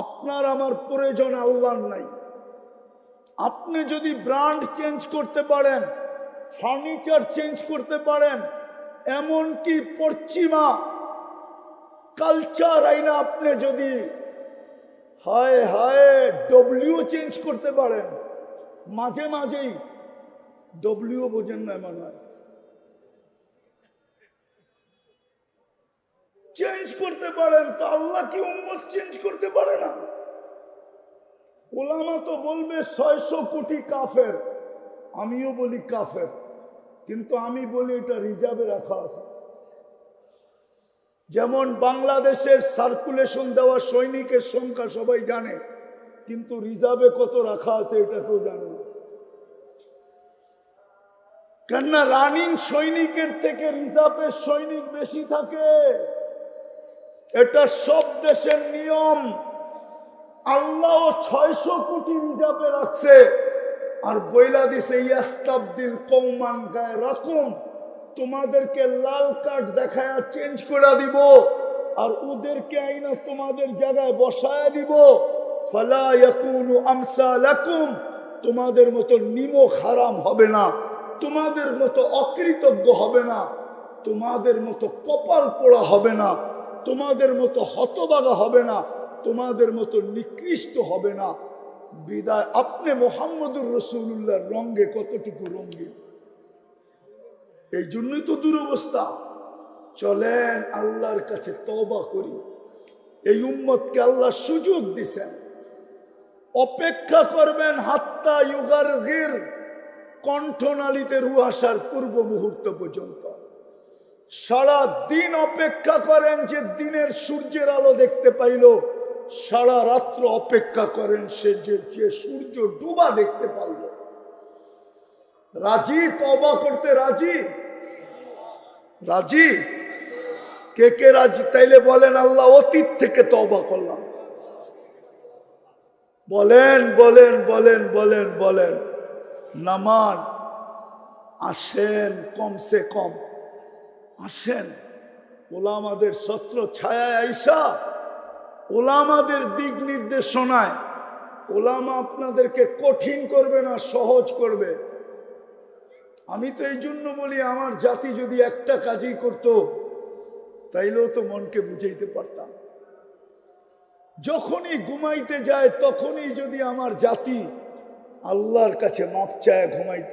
আপনার আমার প্রয়োজন আল্লাহর নাই। আপনি যদি ব্র্যান্ড চেঞ্জ করতে পারেন, ফার্নিচার চেঞ্জ করতে পারেন, এমনকি পশ্চিমা কালচার আইনা আপনি যদি হায় হায় ডব্লিউ চেঞ্জ করতে পারেন, মাঝে মাঝেই ডব্লিউ বোঝেন না মনে হয়, চেঞ্জ করতে পারেন, তো আল্লাহ কি উম্মত চেঞ্জ করতে পারে না? ওলামা তো বলবে 600 কোটি কাফের, আমিও বলি কাফের, কিন্তু আমি বলি এটা রিজার্ভে রাখা আছে। যেমন বাংলাদেশের সার্কুলেশন দেওয়া সৈনিকের সংখ্যা সবাই জানে, কিন্তু রিজার্ভে কত রাখা আছে এটা কেউ জানে না। কেননা রানিং সৈনিকের থেকে রিজার্ভের সৈনিক বেশি থাকে। এটা সব দেশের নিয়ম। আল্লাহ 600 কোটি রিজার্ভে রাখছে, আর বইলা দিছে ইয়াস্তাবদিল কওমান গায়রাকুম, তোমাদেরকে লাল কার্ড দেখায়া চেঞ্জ করে দিব, আর ওদেরকে আইনা তোমাদের জায়গায় বসায় দিব। ফালা ইয়াকুনু আমসালাকুম, তোমাদের মতো নিমক হারাম হবে না, তোমাদের মতো অকৃতজ্ঞ হবে না, তোমাদের মতো কপাল পোড়া হবে না, তোমাদের মতো হতবাগা হবে না, তোমাদের মতো নিকৃষ্ট হবে না। বিদায় আপনি মুহাম্মদুর রাসূলুল্লাহর রঙে কতটুকু রঙিন? এই জন্যই তো দুরবস্থা। চলেন আল্লাহর কাছে তওবা করি। এই উম্মতকে আল্লাহ সুযোগ দিছেন, অপেক্ষা করবেন হাত্তা ইউগারগির, কণ্ঠনালীতে রূহ আসার পূর্ব মুহূর্ত পর্যন্ত। সারা দিন অপেক্ষা করেন, যে দিনের সূর্যের আলো দেখতে পাইল, সারা রাত্র অপেক্ষা করেন সে যে সূর্য ডুবা দেখতে পারল। রাজি? তওবা করতে রাজি? রাজি? কে কে রাজি? তাইলে বলেন আল্লাহ অতীত থেকে তওবা করলাম, বলেন বলেন বলেন বলেন বলেন নামান, আসেন, কমসে কম আসেন। ওলামাদের ছত্র ছায়ায় আইসা ওলামাদের দিক নির্দেশনায় ওলামা আপনাদেরকে কঠিন করবে না, সহজ করবে। আমি তো এই জন্য বলি, আমার জাতি যদি একটা কাজই করত তাইলেও তো মনকে বুঝাইতে পারতাম। যখনই ঘুমাইতে যায় তখনই যদি আমার জাতি আল্লাহর কাছে মাপ চায় ঘুমাইত,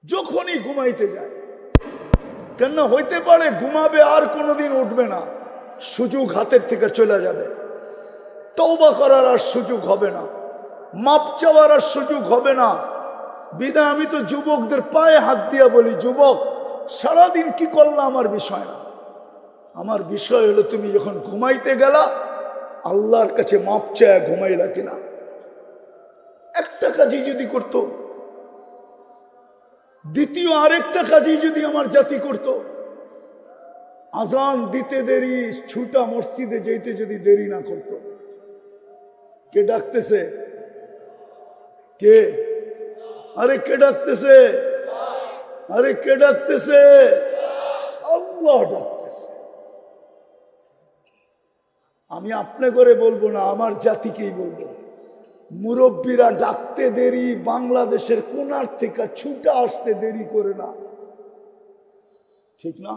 যখনই ঘুমাইতে যায়। কেন হইতে পারে ঘুমাবে আর কোনোদিন উঠবে না, সুযোগ হাতের থেকে চলে যাবে, তওবা করার আর সুযোগ হবে না, মাপ চাওয়ার আর সুযোগ হবে না। বিধায় আমি তো যুবকদের পায়ে হাত দিয়া বলি, যুবক সারাদিন কি করলা আমার বিষয় না, আমার বিষয় হলো তুমি যখন ঘুমাইতে গেলা আল্লাহর কাছে মাপ চায় ঘুমাইলা কিনা। একটা কাজই যদি করত, দ্বিতীয় আরেকটা কাজই যদি আমার জাতি করত, আজান দিতে দেরি, ছুটা মসজিদে যেতে যদি দেরি না করত। কে ডাকতেছে? কে? আরে কে ডাকতেছে? আরে কে ডাকতেছে? আল্লাহ ডাকতেছে। আমি আপনি করে বলবো না, আমার জাতিকেই বলবো। মুরব্বীরা ডাকতে দেরি, বাংলাদেশের কোনার থেকে ছুটে আসতে দেরি করে না, ঠিক না?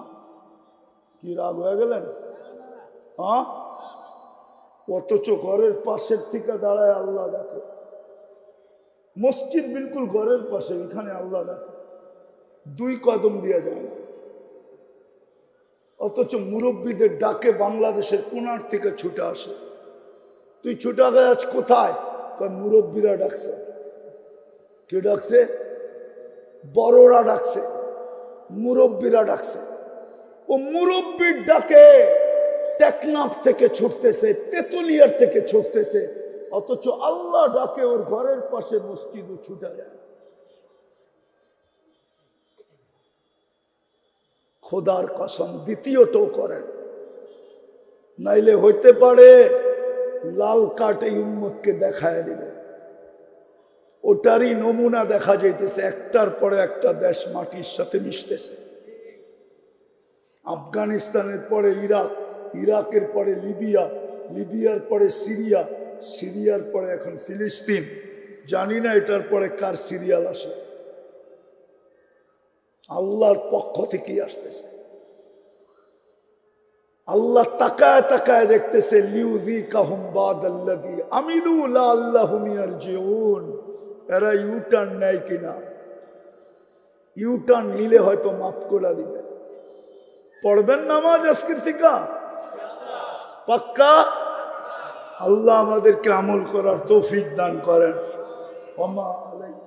কি রাগ হয়ে গেলেন? হ্যাঁ, অথচ ঘরের পাশের থেকে দাঁড়ায় আল্লাহ ডাকে। মসজিদ বিলকুল ঘরের পাশে, এখানে আল্লাহ ডাকে, 2 কদম দিয়া যায় না। অথচ মুরব্বীদের ডাকে বাংলাদেশের কোনার থেকে ছুটে আসে। তুই ছুটে গেছ কোথায়? মুরব্বীরা ডাকছে। কে ডাকছে? বড়রা ডাকছে, মুরব্বীরা ডাকছে। ও মুরব্বীর ডাকে টেকনাফ থেকে ছুটতেছে, তেতুলিয়ার থেকে ছুটতেছে, অথচ আল্লাহ ডাকে ওর ঘরের পাশে মসজিদও ছুটে যায়। খোদার কসম দ্বিতীয়টাও করেন, নাইলে হইতে পারে লাল কার্ড এই উম্মতকে দেখায় দিবে। ওটারই নমুনা দেখা যাইতেছে, একটার পরে একটা দেশ মাটির সাথে মিশতেছে। আফগানিস্তানের পরে ইরাক, ইরাকের পরে লিবিয়া, লিবিয়ার পরে সিরিয়া, সিরিয়ার পরে এখন ফিলিস্তিন। জানি না এটার পরে কার সিরিয়াল আসে। আল্লাহর পক্ষ থেকেই আসতেছে। আল্লাহ তাকায় তাকায় দেখতেছে, লিউযিকাহুম বাদাল্লাযী আমিলু লাআল্লাহুম ইয়ারজিউন। এরা ইউটার্ন নেয় কিনা? ইউটার্ন নিলে হয়তো মাফ করে দিবে। পড়বেন নামাজ আজকের থেকে পাক্কা? আল্লাহ আমাদেরকে আমল করার তৌফিক দান করেন। ওমা আলাইকুম।